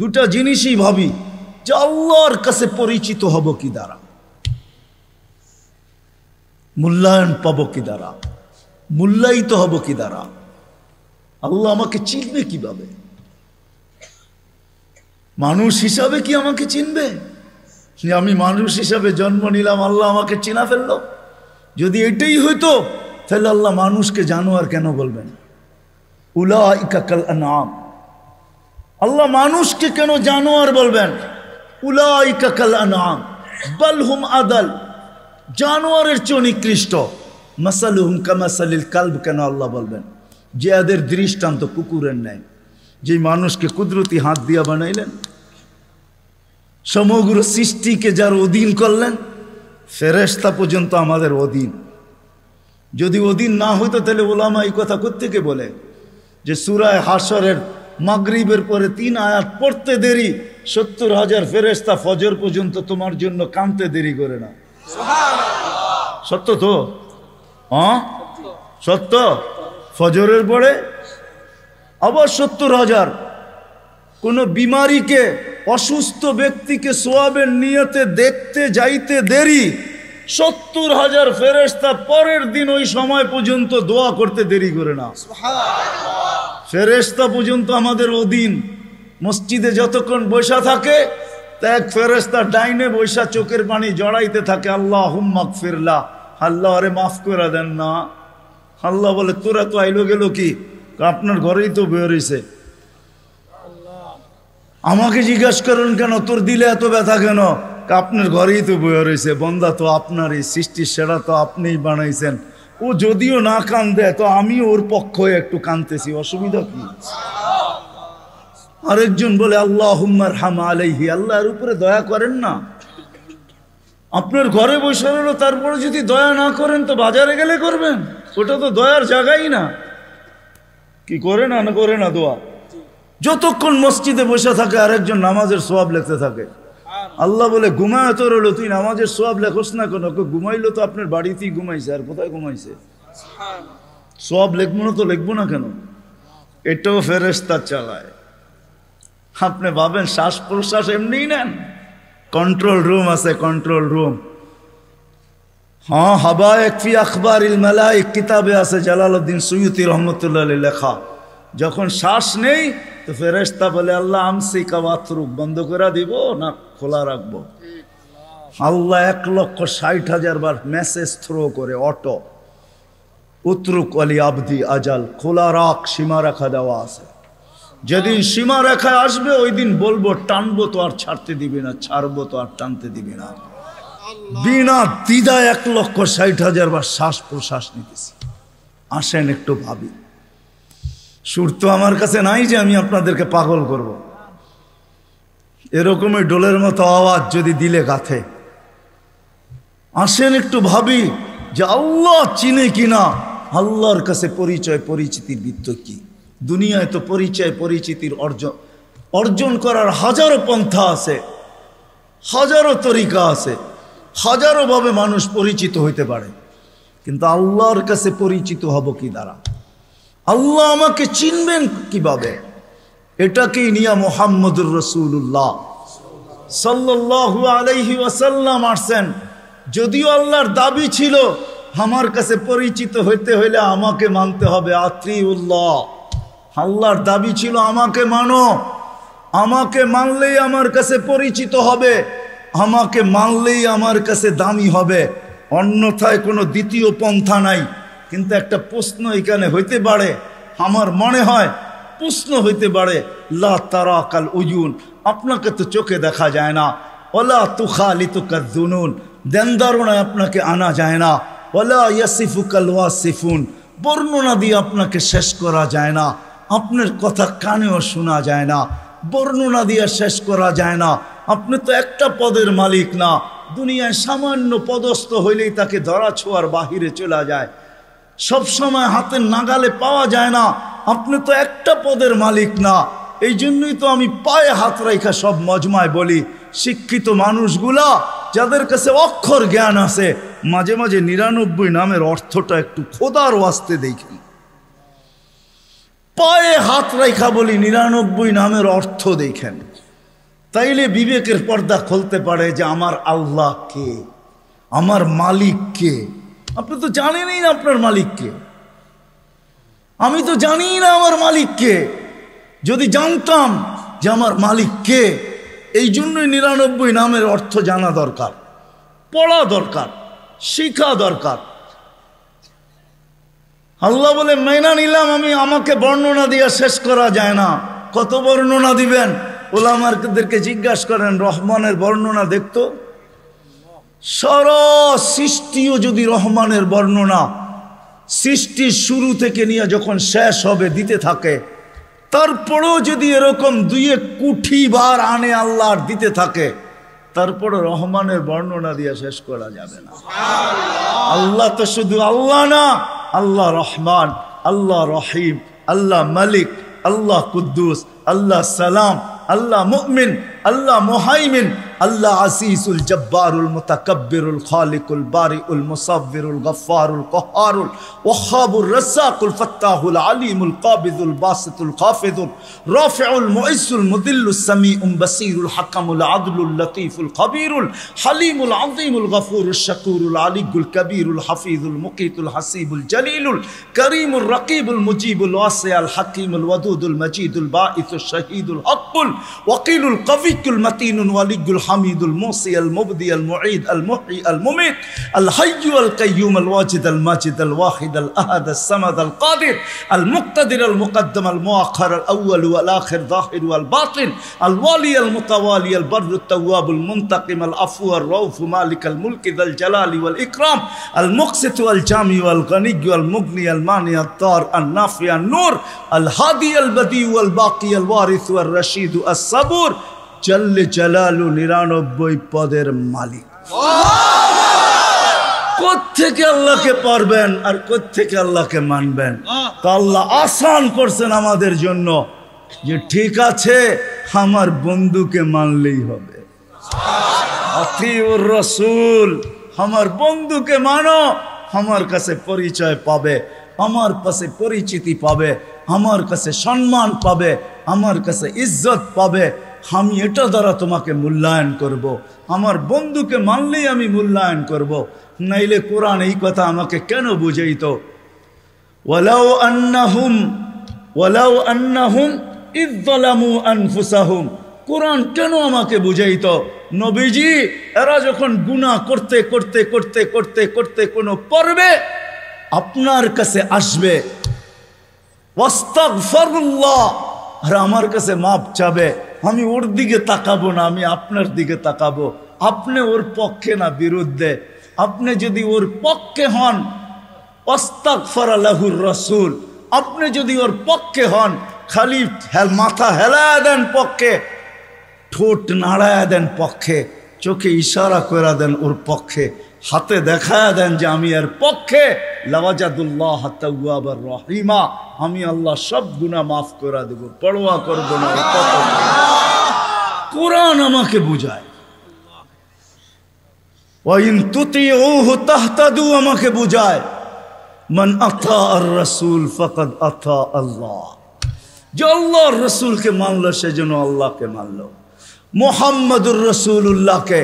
দুটা জিনিসই ভাবি যে আল্লাহর কাছে পরিচিত হব কি দ্বারা, মূল্যায়ন পাব কি দ্বারা, মূল্যায়িত হব কি দ্বারা, আল্লাহ আমাকে চিনবে কিভাবে? মানুষ হিসাবে কি আমাকে চিনবে? আমি মানুষ হিসাবে জন্ম নিলাম, আল্লাহ আমাকে চিনা ফেলল। যদি এটাই হইতো তাহলে আল্লাহ মানুষকে জানোয়ার কেন বলবেন? উলাইকা কাল আনআম, আল্লাহ মানুষকে কেন জানোয়ার বলবেন? উলাইকা কাল আনআম বাল হুম আদাল, জানোয়ারের চেয়ে নিকৃষ্ট। মাসালুহুম কামাসালিল কালব কেন আল্লাহ বলবেন? যে এদের দৃষ্টান্ত কুকুরের ন্যায়। যে মানুষকে কুদরতি হাত দিয়া বানাইলেন, সমগ্র সৃষ্টিকে যার অধীন করলেন, ফেরেশতা পর্যন্ত আমাদের অধীন। যদি অধীন না হইতো তাহলে ওলামা এই কথা কোত্থেকে বলে যে সূরা হাশরের মাগরিবের পরে 3 আয়াত পড়তে দেরি, 70,000 ফেরেশতা ফজর পর্যন্ত তোমার জন্য কাঁদতে দেরি করে না। সুবহানাল্লাহ, সত্য তো? হ্যাঁ সত্য। ফজরের পরে আবার 70,000। কোন বিমারীকে, অসুস্থ ব্যক্তিকে সোয়াবের নিয়তে দেখতে যাইতে দেরি, 70,000 ফেরেশতা পরের দিন ওই সময় পর্যন্ত দোয়া করতে দেরি করে না। ফেরেশতা পর্যন্ত আমাদের অধীন। মসজিদে যতক্ষণ বসা থাকে তা এক ফেরেশতা ডাইনে বসা চোখের পানি জড়াইতে থাকে, আল্লাহুম্মা গফিরলা, আল্লাহ আরে মাফ করে দেন না। আল্লাহ বলে তোরা তো আইলো গেল কি, আপনার ঘরেই তো বের হইছে। আমাকে জিজ্ঞাসা করেন কেন তোর দিলে এত ব্যথা কেন? আপনার ঘরেই তো বয়ে রয়েছে। বন্দা তো আপনারই, সৃষ্টির সেরা তো আপনিই বানাইছেন। ও যদিও না কান্দে তো আমি ওর পক্ষ হয়ে একটু কাঁদতেছি, অসুবিধা কি? আরেকজন বলে আল্লাহুম্মা আরহাম আলাইহি, আল্লাহর উপরে দয়া করেন না। আপনার ঘরে বসে রইল, তারপরে যদি দয়া না করেন তো বাজারে গেলে করবেন, ওটা তো দয়ার জায়গাই না। কি করে না করে না দোয়া? যতক্ষণ মসজিদে বসে থাকে আরেকজন নামাজের সোয়াব লিখতে থাকে। আল্লাহ বলে ঘুমায় তো রইল, তুই নামাজের সোয়াব লেখোস না কেন? ঘুমাইলো তো আপনার বাড়িতেই ঘুমাইছে, আর কোথায় ঘুমাইছে? সোয়াব লিখবো না তো লিখবো না কেন? এটাও ফেরেশতা চালায়। আপনি ভাবেন শ্বাস প্রশ্বাস এমনি নেন? কন্ট্রোল রুম আছে, কন্ট্রোল রুম। হ্যাঁ, হাবায়েক ফি আখবারিল মালায়েক কিতাবে আছে, জালালউদ্দিন সুয়ুতি রহমতুল্লাহ আলাইহি লেখা। যখন শ্বাস নেই তো ফেরেশতা বলে আল্লাহ আমসিকা ওয়াতরুক, বন্ধ করে দিব না খোলা রাখবো? আল্লাহ 1,60,000 বার মেসেজ থ্রো করে, অটো উতরুক আলী আবদি আজাল, খোলা রাখ, সীমা রেখা দেওয়া আছে। যেদিন সীমা রেখায় আসবে ওই দিন বলবো টানবো তো আর ছাড়তে দিবি না, ছাড়বো তো আর টানতে দিবি না। বিনা দ্বিধায় 1,60,000 বার শ্বাস প্রশ্বাস নিতেছি। আসেন একটু ভাবি। সুর তো আমার কাছে নাই যে আমি আপনাদেরকে পাগল করব। এরকমই ডোলের মতো আওয়াজ যদি দিলে গাথে। আসেন একটু ভাবি যে আল্লাহ চিনে কিনা, আল্লাহর কাছে পরিচয় পরিচিতির বৃত্ত কি? দুনিয়ায় তো পরিচয় পরিচিতির অর্জন করার হাজারো পন্থা আছে, হাজারো তরিকা আছে, হাজারো ভাবে মানুষ পরিচিত হইতে পারে। কিন্তু আল্লাহর কাছে পরিচিত হব কি দ্বারা? আল্লাহ আমাকে চিনবেন কিভাবে? এটাকেই নিয়ে মুহাম্মদুর রাসূলুল্লাহ সাল্লাল্লাহু আলাইহি ওয়াসাল্লাম আসছেন। যদিও আল্লাহর দাবি ছিল আমার কাছে পরিচিত হইতে হইলে আমাকে মানতে হবে, আতিউল্লাহ। আল্লাহর দাবি ছিল আমাকে মানো, আমাকে মানলেই আমার কাছে পরিচিত হবে, আমাকে মানলেই আমার কাছে দামি হবে, অন্যথায় কোনো দ্বিতীয় পন্থা নাই। কিন্তু একটা প্রশ্ন এখানে হইতে পারে, আমার মনে হয় প্রশ্ন হইতে পারে, লা তারাকাল উয়ুন, আপনাকে তো চোখে দেখা যায় না, ওয়ালা তুখালিতুকাজ জুনুন, দেন ধারণায় আপনাকে আনা যায় না, ওয়ালা ইয়াসিফুকাল ওয়াসিফুন, বর্ণনা দিয়ে আপনাকে শেষ করা যায় না, আপনার কথা কানেও শোনা যায় না, বর্ণনা দিয়ে শেষ করা যায় না। আপনি তো একটা পদের মালিক না, দুনিয়ায় সামান্য পদস্থ হইলেই তাকে ধরা ছোঁয়ার বাহিরে চলে যায়, সব সময় হাতের নাগালে পাওয়া যায় না। আপনি তো একটা পদের মালিক না। এই জন্যই তো আমি পায়ে হাত রাখা সব মজমায় বলি, শিক্ষিত মানুষগুলা যাদের কাছে অক্ষর জ্ঞান আছে, মাঝে মাঝে 99 নামের অর্থটা একটু খোদার ওয়াস্তে দেখেন। পায়ে হাত রাখা বলি 99 নামের অর্থ দেখেন। তাইলে বিবেকের পর্দা খুলতে পারে যে আমার আল্লাহ কে, আমার মালিক কে। আপনি তো জানেনই না আপনার মালিক কে। আমি তো জানি না আমার মালিক কে। যদি জানতাম যে আমার মালিক কে, এই জন্যই 99 নামের অর্থ জানা দরকার, পড়া দরকার, শিখা দরকার। আল্লাহ বলে মেনা নিলাম আমি, আমাকে বর্ণনা দিয়ে শেষ করা যায় না। কত বর্ণনা দিবেন? ওলামাদেরকে জিজ্ঞাসা করেন, রহমানের বর্ণনা দেখতো। সারা সৃষ্টিও যদি রহমানের বর্ণনা সৃষ্টির শুরু থেকে নিয়ে যখন শেষ হবে দিতে থাকে, তারপরেও যদি এরকম 2 কোটি বার আনে আল্লাহর দিতে থাকে, তারপরে রহমানের বর্ণনা দিয়ে শেষ করা যাবে না। আল্লাহ তো শুধু আল্লাহ না, আল্লাহ রহমান, আল্লাহ রহিম, আল্লাহ মালিক, আল্লাহ কুদ্দুস, আল্লাহ সালাম, আল্লাহ মুমিন, আল্লাহ মুহাইমিন, আল্লাহ আসিসুল জব্বারুল মুতাকাব্বিরুল খালিকুল বারিউল মুসাব্বিরুল গফফারুল কহারুল ওয়াহাবুর রাসাকুল ফাত্তাহুল আলিমুল কাবিদুল বাসিতুল খাফিদুল রাফিউল মুইসুল মুদিল্লুস সামিউম বাসিরুল হাকামুল আদলুল লতীফুল খবীরুল হালিমুল আযীমুল গফুরুশ শাকুরুল আলিয়ুল কবীরুল হাফিজুল মুকিতুল হাসিবুল জলিলুল করিমুর রকিবুল মুজিবুল ওয়াসিউল হাকিমুল ওয়াদুদুল মজিদুল বাঈসুশ শহীদুল হকুল ওয়াকিলুল কবিকুল মতিনুল ওয়ালিয়ুল হামিদুল মুসি আল মুবদি আল মুঈদ আল মুহয়ি আল মুমিত আল হাইয়্যু আল কাইয়্যুম আল ওয়াজিদ আল মাজিদ আল ওয়াহিদ আল আহাদ আল সামাদ আল কাদির আল মুক্তাদির আল মুকদ্দম আল মুআখ্খার আল আউয়াল ওয়াল আখির যাহির ওয়াল বাতিন আল ওয়ালি আল মুতাওয়ালি আল বাররুত তাওয়াব আল মুনতাকিম আল আফু আর রাউফ মালিক আল মুলক যাল জালালি ওয়াল ইকরাম আল মুকসিত ওয়াল জামি ওয়াল গনি ওয়াল মুগনি আল মানি আল তার আল নাফি আল নূর আল হাদি আল বদি ওয়াল বাকি আল ওয়ারিস ওয়াল রশিদ আস সাবুর জল্লে জালালু 99 পদের মালিক। কোত্থেকে আল্লাহকে পারবেন আর কোত্থেকে আল্লাহকে মানবেন? তো আল্লাহ আসান করছেন আমাদের জন্য যে ঠিক আছে আমার বন্ধুকে মানলেই হবে। আতিউর রাসূল, আমার বন্ধুকে মানো, আমার কাছে পরিচয় পাবে, আমার কাছে পরিচিতি পাবে, আমার কাছে সম্মান পাবে, আমার কাছে ইজ্জত পাবে। আমি এটা দ্বারা তোমাকে মূল্যায়ন করব। আমার বন্ধুকে মানলেই আমি মূল্যায়ন করব। নাইলে কোরআন এই কথা আমাকে কেন বুঝাইতো? ওয়ালাউ আন্নাহুম ইয যালামু আনফুসাহুম। কোরআন কেন আমাকে বুঝাইতো? নবীজি এরা যখন গুনাহ করতে করতে করতে করতে করতে কোনো পর্বে আপনার কাছে আসবে, ওয়াস্তাগফিরুল্লাহ, আর আমার কাছে মাপ চাবে, আমি ওর দিকে তাকাবো না, আমি আপনার দিকে তাকাবো। আপনি ওর পক্ষে না বিরুদ্ধে। আপনি যদি ওর পক্ষে হন, আস্তাগফারা লাহুর রাসূল, আপনি যদি ওর পক্ষে হন, খালি মাথা হেলায় দেন পক্ষে, ঠোঁট নাড়ায় দেন পক্ষে, চোখে ইশারা করে দেন ওর পক্ষে, হাতে দেখায় দেন যে আমি এর পক্ষে, লাওয়াজাদুল্লাহ তাওয়াবার রহিমা, আমি আল্লাহ সব গুনাহ মাফ করে দেব, পরোয়া করব না। কোরআন আমাকে বুঝায়। ওয়াইন তুতিউহু তাহতাদু আমাকে বুঝায়। মান আতা আর রাসূল ফাকাদ আতা আল্লাহ। যে আল্লাহর রাসূলকে মানলো সে যেন আল্লাহকে মানলো। মুহাম্মাদুর রাসূলুল্লাহকে,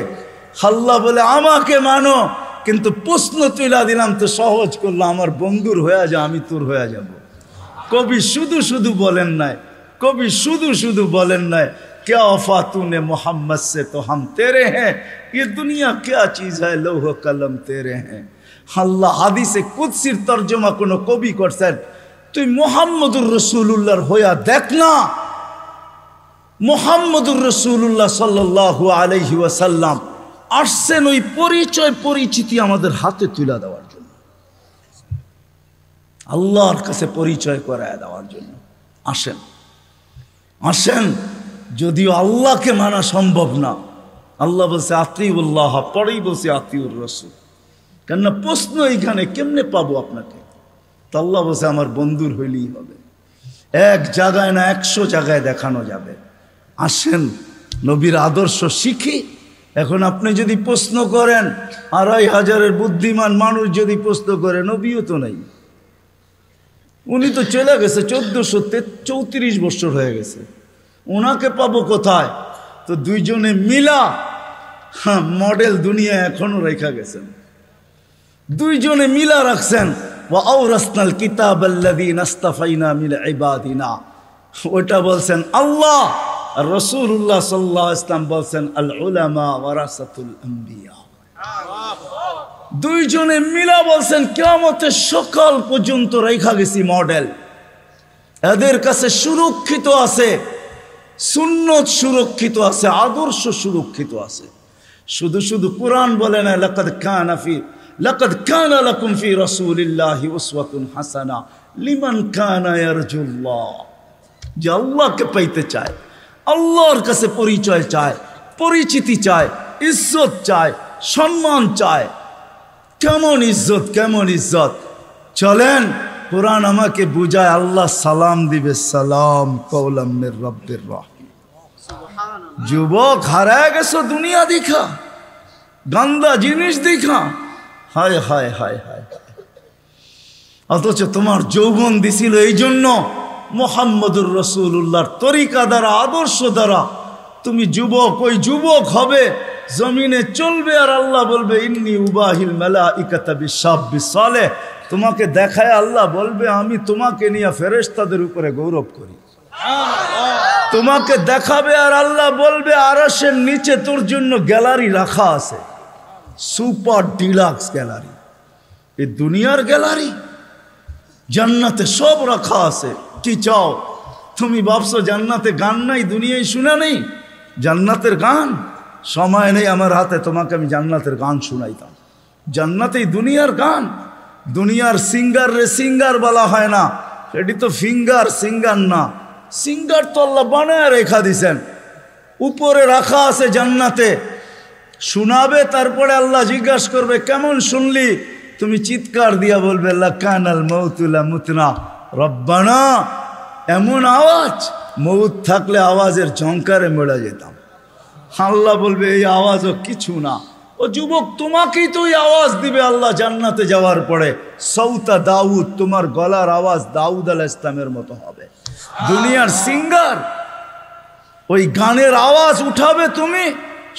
আল্লাহ বলে আমাকে মানো, কিন্তু প্রশ্ন তুলে দিলাম তো সহজ করলাম, আমার বন্ধুর হয়ে যা, আমি তোর হয়ে যাব। কবি শুধু শুধু বলেন নাই, কবি শুধু শুধু বলেন নাই, क्या वफा तूने मोहम्मद से तो हम तेरे हैं, ये दुनिया क्या चीज है, लौह कलम तेरे हैं। আল্লাহ হাদিসে কুদসির তরজমা কোন কবি করছেন, তুই মুহাম্মদুর রাসূলুল্লাহর হইয়া দেখ না। মুহাম্মদুর রাসূলুল্লাহ সাল্লাল্লাহু আলাইহি ওয়াসাল্লাম আসছেন ওই পরিচয় পরিচিতি আমাদের হাতে তুলে দেওয়ার জন্য, আল্লাহর কাছে পরিচয় করায় দেওয়ার জন্য। আসেন আসেন, যদিও আল্লাহকে মানা সম্ভব না। আল্লাহ বলছে আতিউল্লাহ, পরেই বলছে আতিউর রাসূল। কেননা প্রশ্ন এইখানে কেমনে পাবো আপনাকে? তো আল্লাহ বলছে আমার বন্ধুর হইলেই হবে। এক জায়গায় না 100 জায়গায় দেখানো যাবে। আসেন নবীর আদর্শ শিখি। এখন আপনি যদি প্রশ্ন করেন, 2500 বুদ্ধিমান মানুষ যদি প্রশ্ন করে, নবীও তো নাই, উনি তো চলে গেছে, 1434 বছর হয়ে গেছে, ওনাকে পাবো কোথায়? তো দুইজনে মিলা মডেল দুনিয়া এখনো রেখা গেছেন, দুইজনে মিলা রাখছেন। ওয়া আওরাসনাল কিতাবাল্লাযীনা ইসতাফাইনা মিন ইবাদিনা, ওটা বলছেন আল্লাহ, আর রাসূলুল্লাহ সাল্লাল্লাহু আলাইহি ওয়াসাল্লাম বলছেন আল উলামা ওয়ারাসাতুল আম্বিয়া। দুইজনে মিলা বলছেন কিয়ামতের সকাল পর্যন্ত রেখা গেছি মডেল। এদের কাছে সুরক্ষিত আছে, সুন্নত সুরক্ষিত আছে, আদর্শ সুরক্ষিত আছে। শুধু শুধু কোরআন বলে না লাকাদ কানা লাকুম ফি রাসূলিল্লাহি উসওয়াতুন হাসানা লিমান কানা ইয়ারজুল্লাহ। যে আল্লাহকে পাইতে চায়, আল্লাহর কাছে পরিচয় চায়, পরিচিতি চায়, ইজ্জত চায়, সম্মান চায়। কেমন ইজ্জত, কেমন ইজ্জত। চলেন কোরআন আমাকে বুঝায়, আল্লাহ সালাম দিবে, সালাম কওলাম মির রাব্বির রাহিম। যুবক হারায় গেছো দুনিয়া দেখা, গান্দা জিনিস দেখা, হায় হায় হায় হায়। অথচ তোমার যৌবন দিছিল এই জন্য মুহাম্মদুর রাসূলুল্লাহর তরিকা দ্বারা, আদর্শ দ্বারা তুমি যুবক, ওই যুবক হবে, জমিনে চলবে, আর আল্লাহ বলবে ইন্নী উবাহিল মালাইকাতা বিশাব্বিস সালেহ। তোমাকে দেখায় আল্লাহ বলবে আমি তোমাকে নিয়ে ফেরেশতাদের উপরে গৌরব করি। তোমাকে দেখাবে আর আল্লাহ বলবে আরশের নিচে তোর জন্য গ্যালারি রাখা আছে, সুপার ডিলাক্স গ্যালারি। এই দুনিয়ার গ্যালারি, জান্নাতে সব রাখা আছে। কি চাও তুমি? ভাবছো জান্নাতে গান নাই, দুনিয়ায় শুনা নেই জান্নাতের গান? সময় নেই আমার হাতে, তোমাকে আমি জান্নাতের গান শুনাইতাম। জান্নাতেই দুনিয়ার গান। দুনিয়ার সিঙ্গার রে সিঙ্গার বলা হয় না, এটি তো ফিঙ্গার, সিঙ্গার না। সিঙ্গার তো আল্লাহ বানায় রেখা দিছেন, উপরে রাখা আছে জান্নাতে। শোনাবে, তারপরে আল্লাহ জিজ্ঞাসা করবে কেমন শুনলি? তুমি চিৎকার দিয়া বলবে লাকানাল মাউতু লা মুতনা রব্বানা। এমন আওয়াজ, মৌত থাকলে আওয়াজের ঝংকারে মরে যেতাম। আল্লাহ বলবে এই আওয়াজও কিছু না। ও যুবক, তোমাকেই তো ওই আওয়াজ দিবে আল্লাহ জান্নাতে যাওয়ার পরে। সৌতা দাউদ, তোমার গলার আওয়াজ দাউদ আলাইহিস সালামের মতো হবে। দুনিয়ার সিঙ্গার ওই গানের আওয়াজ উঠাবে তুমি,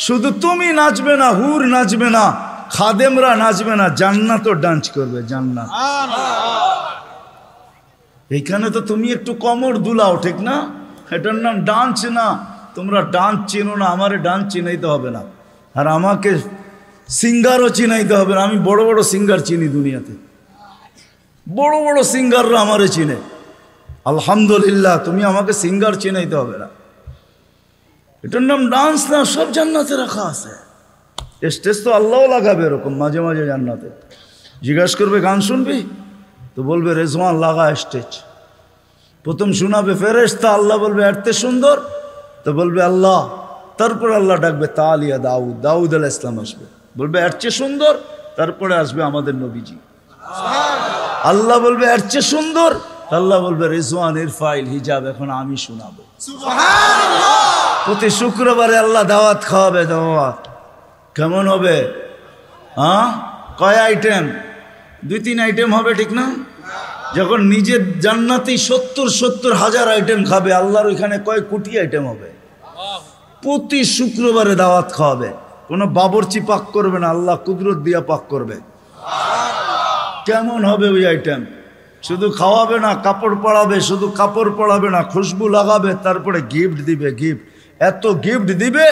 শুধু তুমি নাচবে না, হুর নাচবে না, খাদেমরা নাচবে না, জান্নাতও ডান্স করবে। জান্নাত এইখানে তো তুমি একটু কমর দুলাও, ঠিক না? এটার নাম ডান্স না। তোমরা ডান্স চিনো না, আমারে ডান্স চিনাইতে হবে না, আর আমাকে সিঙ্গারও চিনাইতে হবে না। আমি বড় বড় সিঙ্গার চিনি দুনিয়াতে, বড় বড় সিঙ্গাররা আমারে চিনে। আলহামদুলিল্লাহ, তুমি আমাকে সিঙ্গার চিনাইতে হবে না। এটার নাম ডান্স না, সব জান্নাতে রাখা আছে। স্টেজ তো আল্লাহও লাগাবে এরকম মাঝে মাঝে জান্নাতে। জিজ্ঞাসা করবে গান শুনবি? তো বলবে রেজওয়ান লাগা স্টেজ। প্রথম শোনাবে ফেরেশতা, আল্লাহ বলবে এতে সুন্দর, তো বলবে আল্লাহ। তারপর আল্লাহ ডাকবে তালিয়া দাউদ, দাউদ আলাইহিস সালাম আসবে, বলবে এর চেয়ে সুন্দর। তারপরে আসবে আমাদের নবীজি। আল্লাহ বলবে এর চেয়ে সুন্দর, আল্লাহ বলবে রেজওয়ান ইরফাইল হিজাব, এখন আমি শোনাবো। প্রতি শুক্রবারে আল্লাহ দাওয়াত খাওয়াবে। দাওয়াত কেমন হবে? কয় আইটেম? 2-3 আইটেম হবে, ঠিক না? যখন নিজের জান্নাতেই 70 হাজার আইটেম খাবে, আল্লাহর ওইখানে কয় কোটি আইটেম হবে। প্রতি শুক্রবারে দাওয়াত খাওয়াবে। কোনো বাবরচি পাক করবে না, আল্লাহ কুদরত দিয়া পাক করবে। কেমন হবে ওই আইটেম? শুধু খাওয়াবে না, কাপড় পরাবে। শুধু কাপড় পরাবে না, খুশবু লাগাবে, তারপরে গিফট দিবে। গিফট এত গিফট দিবে,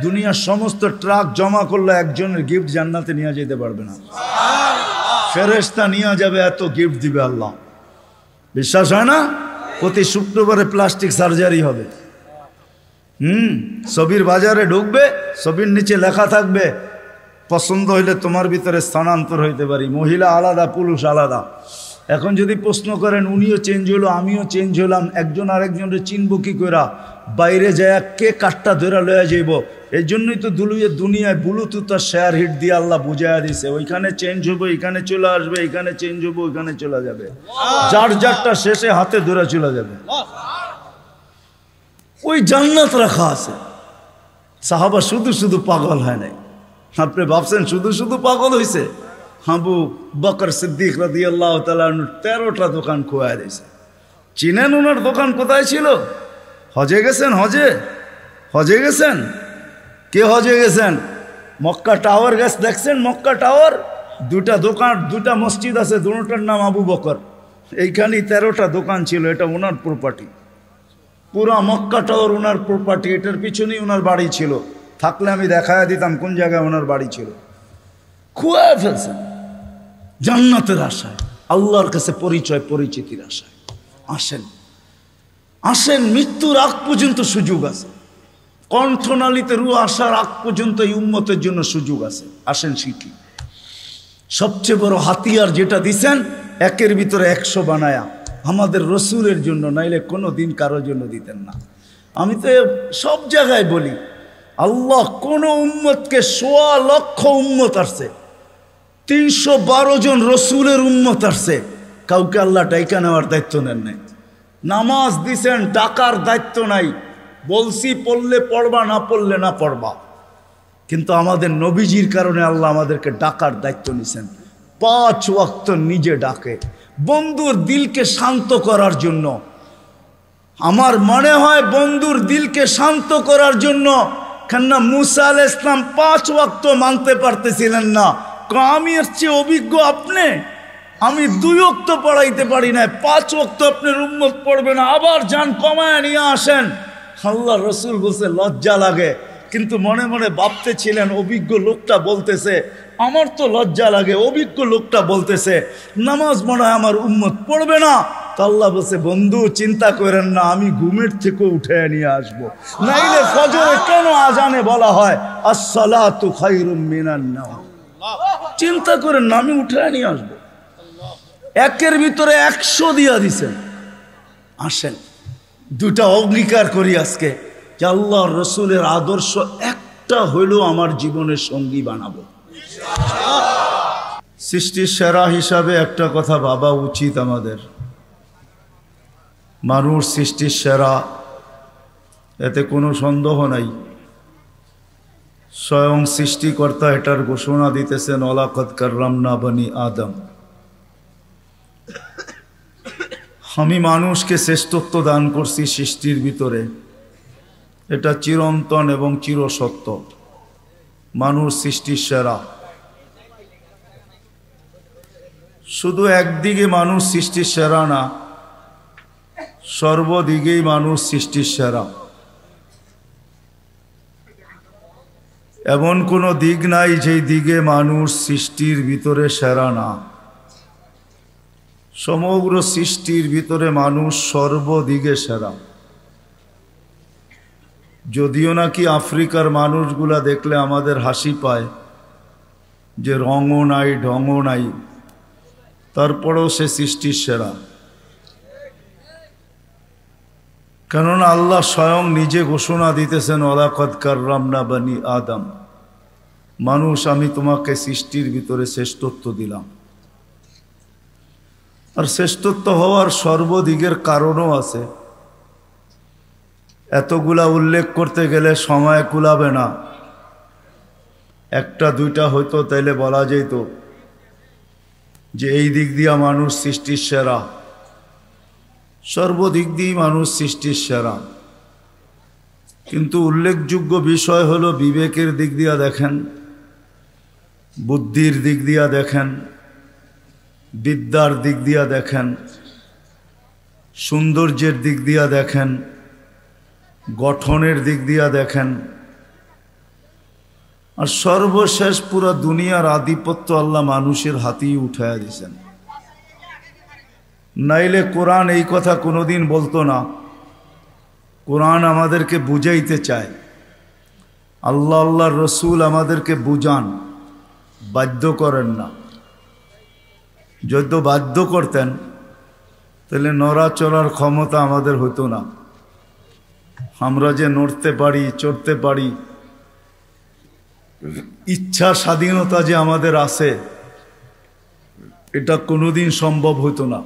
দুনিয়ার সমস্ত ট্রাক জমা করলে একজনের গিফট জান্নাতে নিয়ে যেতে পারবে না। ফেরেশতা নিয়ে যাবে, এত গিফট দিবে আল্লাহ। বিশ্বাস হয় না? প্রতি শুক্রবারে প্লাস্টিক সার্জারি হবে। ছবির বাজারে ঢুকবে, ছবির নিচে লেখা থাকবে পছন্দ হইলে তোমার ভিতরে স্থানান্তর হইতে পারি। মহিলা আলাদা, পুরুষ আলাদা। এখন যদি প্রশ্ন করেন উনিও চেঞ্জ হলো, আমিও চেঞ্জ হলাম, একজন আরেকজনের চিনব কি করা? বাইরে যায় কে কাঠটা ধরে লয়া যাইব। এই জন্যই তো দুনিয়ায় ব্লুটুথ আর শেয়ার হিট দিয়ে আল্লাহ বুঝাইয়া দিছে, ওইখানে চেঞ্জ হবো, এখানে চলে আসবে, এখানে চেঞ্জ হবো, ওইখানে চলে যাবে। যার যারটা শেষে হাতে ধরে চলে যাবে। ওই জান্নাত রাখা আছে। সাহাবা শুধু শুধু পাগল হয় নাই। আপনি ভাবছেন শুধু শুধু পাগল হয়েছে? আবু বকর সিদ্দিক রাদিয়াল্লাহু তাআলা 13টা দোকান খোয়া দিয়েছে। চিনেন ওনার দোকান কোথায় ছিল? হজে গেছেন? হজে গেছেন? কে হজে গেছেন? মক্কা টাওয়ার গেছ দেখছেন? মক্কা টাওয়ার, দুটা দোকান, দুটা মসজিদ আছে, দুটার নাম আবু বকর। এইখানে 13টা দোকান ছিল, এটা ওনার প্রপার্টি। পুরা মক্কা টাওয়ার ওনার প্রপার্টি। এটার পিছনেই ওনার বাড়ি ছিল। থাকলে আমি দেখায় দিতাম কোন জায়গায় ওনার বাড়ি ছিল। খুয়ায় ফেলছেন জান্নাতের আশায়, আল্লাহর কাছে পরিচয় পরিচিতির আশায়। আসেন আসেন, মৃত্যুর আগ পর্যন্ত সুযোগ আছে। কণ্ঠনালীতে রু আসার আগ পর্যন্ত এই উম্মতের জন্য সুযোগ আছে। আসেন শিখি। সবচেয়ে বড় হাতিয়ার যেটা দিছেন, একের ভিতরে 100 বানায়া আমাদের রসুলের জন্য, নাইলে কোনো দিন কারোর জন্য দিতেন না। আমি তো সব জায়গায় বলি, আল্লাহ কোন উম্মতকে 1.25 লক্ষ উম্মত আসছে, 312 জন রসুলের উম্মত আসছে, কাউকে আল্লাহ ডাইকা নেওয়ার দায়িত্ব নেন নাই। নামাজ দিছেন, ডাকার দায়িত্ব নাই। বলছি পড়লে পড়বা, না পড়লে না পড়বা। কিন্তু আমাদের নবীজির কারণে আল্লাহ আমাদেরকে ডাকার দায়িত্ব নিছেন। 5 ওয়াক্ত নিজে ডাকে, বন্ধুর দিলকে শান্ত করার জন্য। আমার মনে হয় বন্ধুর দিলকে শান্ত করার জন্য, কেননা মুসা আলাইহিস সালাম 5 ওয়াক্ত মানতে পারতেছিলেন না। আমি এর চেয়ে অভিজ্ঞ আপনি, আমি 2 ওয়াক্ত পড়াইতে পারি না, 5 ওয়াক্ত আপনার উম্মত পড়বে না, আবার যান কমায় নিয়ে আসেন। আল্লাহ রসুল বলছে লজ্জা লাগে, কিন্তু মনে মনে ভাবতেছিলেন অভিজ্ঞ লোকটা বলতেছে, আমার তো লজ্জা লাগে। অভিজ্ঞ লোকটা বলতেছে নামাজ মনে হয় আমার উম্মত পড়বে না। তো আল্লাহ বলছে, বন্ধু চিন্তা করেন না, আমি ঘুমের থেকে উঠে নিয়ে আসবো। নাইলে ফজরে কেন আজানে বলা হয় আসসালাতু খায়রুম মিনান নাওম? চিন্তা করেন না, আমি উঠে নিয়ে আসবো। একের ভিতরে 100 দিয়া দিছেন। আসেন দুটা অঙ্গীকার করি আজকে, যে আল্লাহ রসুলের আদর্শ একটা হইলেও আমার জীবনের সঙ্গী বানাবো। সৃষ্টির সেরা হিসাবে একটা কথা ভাবা উচিত আমাদের, মানুষ সৃষ্টির সেরা, এতে কোনো সন্দেহ নাই। স্বয়ং সৃষ্টিকর্তা এটার ঘোষণা দিতেছেন, ওয়ালাকাদ কাররামনা বনি আদম। আমি মানুষকে শ্রেষ্ঠত্ব দান করছি সৃষ্টির ভিতরে, এটা চিরন্তন এবং চিরসত্য। মানুষ সৃষ্টির সেরা। শুধু একদিকে মানুষ সৃষ্টির সেরা না, সর্বদিকেই মানুষ সৃষ্টির সেরা। এমন কোনো দিক নাই যেই দিকে মানুষ সৃষ্টির ভিতরে সেরা না। সমগ্র সৃষ্টির ভিতরে মানুষ সর্বদিকে সেরা। যদিও নাকি আফ্রিকার মানুষগুলা দেখলে আমাদের হাসি পায়, যে রঙও নাই ঢঙও নাই, তারপরেও সে সৃষ্টির সেরা। কেননা আল্লাহ স্বয়ং নিজে ঘোষণা দিতেছেন, ওয়ালাকাদ কাররামনা বনি আদম, মানুষ আমি তোমাকে সৃষ্টির ভিতরে শ্রেষ্ঠত্ব দিলাম। আর শ্রেষ্ঠত্ব হওয়ার সর্বদিকের কারণও আছে। এতগুলা উল্লেখ করতে গেলে সময় কুলাবে না। একটা দুইটা হয়তো তাইলে বলা যেত যে এই দিক দিয়া মানুষ সৃষ্টির সেরা, সর্বদিক দিয়ে মানুষ সৃষ্টির সেরা। কিন্তু উল্লেখযোগ্য বিষয় হলো বিবেকের দিক দিয়া দেখেন, বুদ্ধির দিক দিয়া দেখেন, বিদ্যার দিক দিয়া দেখেন, সৌন্দর্যের দিক দিয়া দেখেন, গঠনের দিক দিয়া দেখেন, আর সর্বশেষ পুরো দুনিয়ার আধিপত্য আল্লাহ মানুষের হাতেই উঠাইয়া দিয়েছেন। নাইলে কোরআন এই কথা কোনোদিন বলতো না। কোরআন আমাদেরকে বুঝাইতে চায়, আল্লাহ আল্লাহর রসুল আমাদেরকে বুঝান, বাধ্য করেন না। যদি বাধ্য করতেন তাহলে নড়াচড়ার ক্ষমতা আমাদের হতো না। আমরা যে নড়তে পারি, চড়তে পারি, ইচ্ছা স্বাধীনতা যে আমাদের আছে, এটা কোনোদিন সম্ভব হতো না।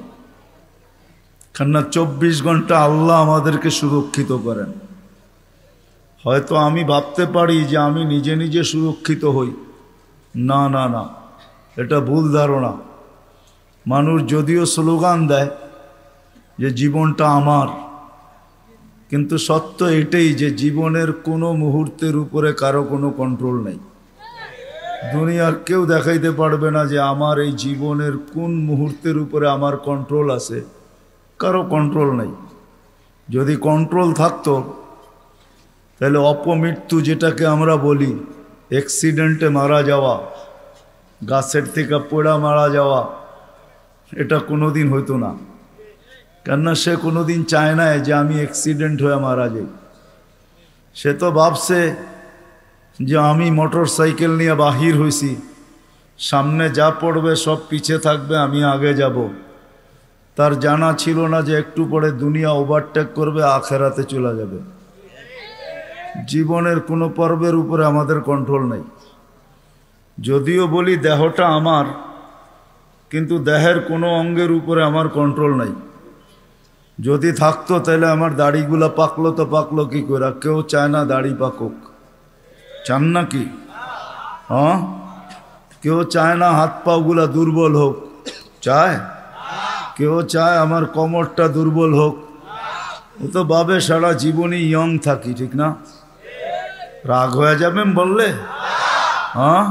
কেননা 24 ঘন্টা আল্লাহ আমাদেরকে সুরক্ষিত করেন। হয়তো আমি ভাবতে পারি যে আমি নিজে নিজে সুরক্ষিত হই, না না না, এটা ভুল ধারণা। মানুষ যদিও স্লোগান দেয় যে জীবনটা আমার, কিন্তু সত্য এটাই যে জীবনের কোনো মুহূর্তের উপরে কারো কোনো কন্ট্রোল নেই। দুনিয়ার কেউ দেখাইতে পারবে না যে আমার এই জীবনের কোন মুহূর্তের উপরে আমার কন্ট্রোল আছে, কারো কন্ট্রোল নেই। যদি কন্ট্রোল থাকতো তাহলে অপমৃত্যু যেটাকে আমরা বলি, অ্যাক্সিডেন্টে মারা যাওয়া, গাছের থেকে পোড়া মারা যাওয়া, এটা কোনোদিন হইতো না। কেননা সে কোনোদিন চায় না যে আমি অ্যাক্সিডেন্ট হয়ে মারা যাই। সে তো ভাবছে যে আমি মোটর সাইকেল নিয়ে বাহির হয়েছি, সামনে যা পড়বে সব পিছে থাকবে, আমি আগে যাব। তার জানা ছিল না যে একটু পরে দুনিয়া ওভারটেক করবে, আখেরাতে চলে যাবে। জীবনের কোনো পর্বের উপরে আমাদের কন্ট্রোল নেই। যদিও বলি দেহটা আমার, কিন্তু দেহের কোনো অঙ্গের উপরে আমার কন্ট্রোল নাই। যদি থাকতো তাহলে আমার দাড়িগুলা পাকলো তো পাকলো কি করে? কেউ চায় না দাড়ি পাকুক, চান নাকি? হ্যাঁ, কেউ চায় না হাত পাগুলা দুর্বল হোক, চায়? কেউ চায় আমার কোমরটা দুর্বল হোক? ও তো ভাবে সারা জীবনই ইয়ং থাকি, ঠিক না? রাগ হয়ে যাবেন বললে? হ্যাঁ,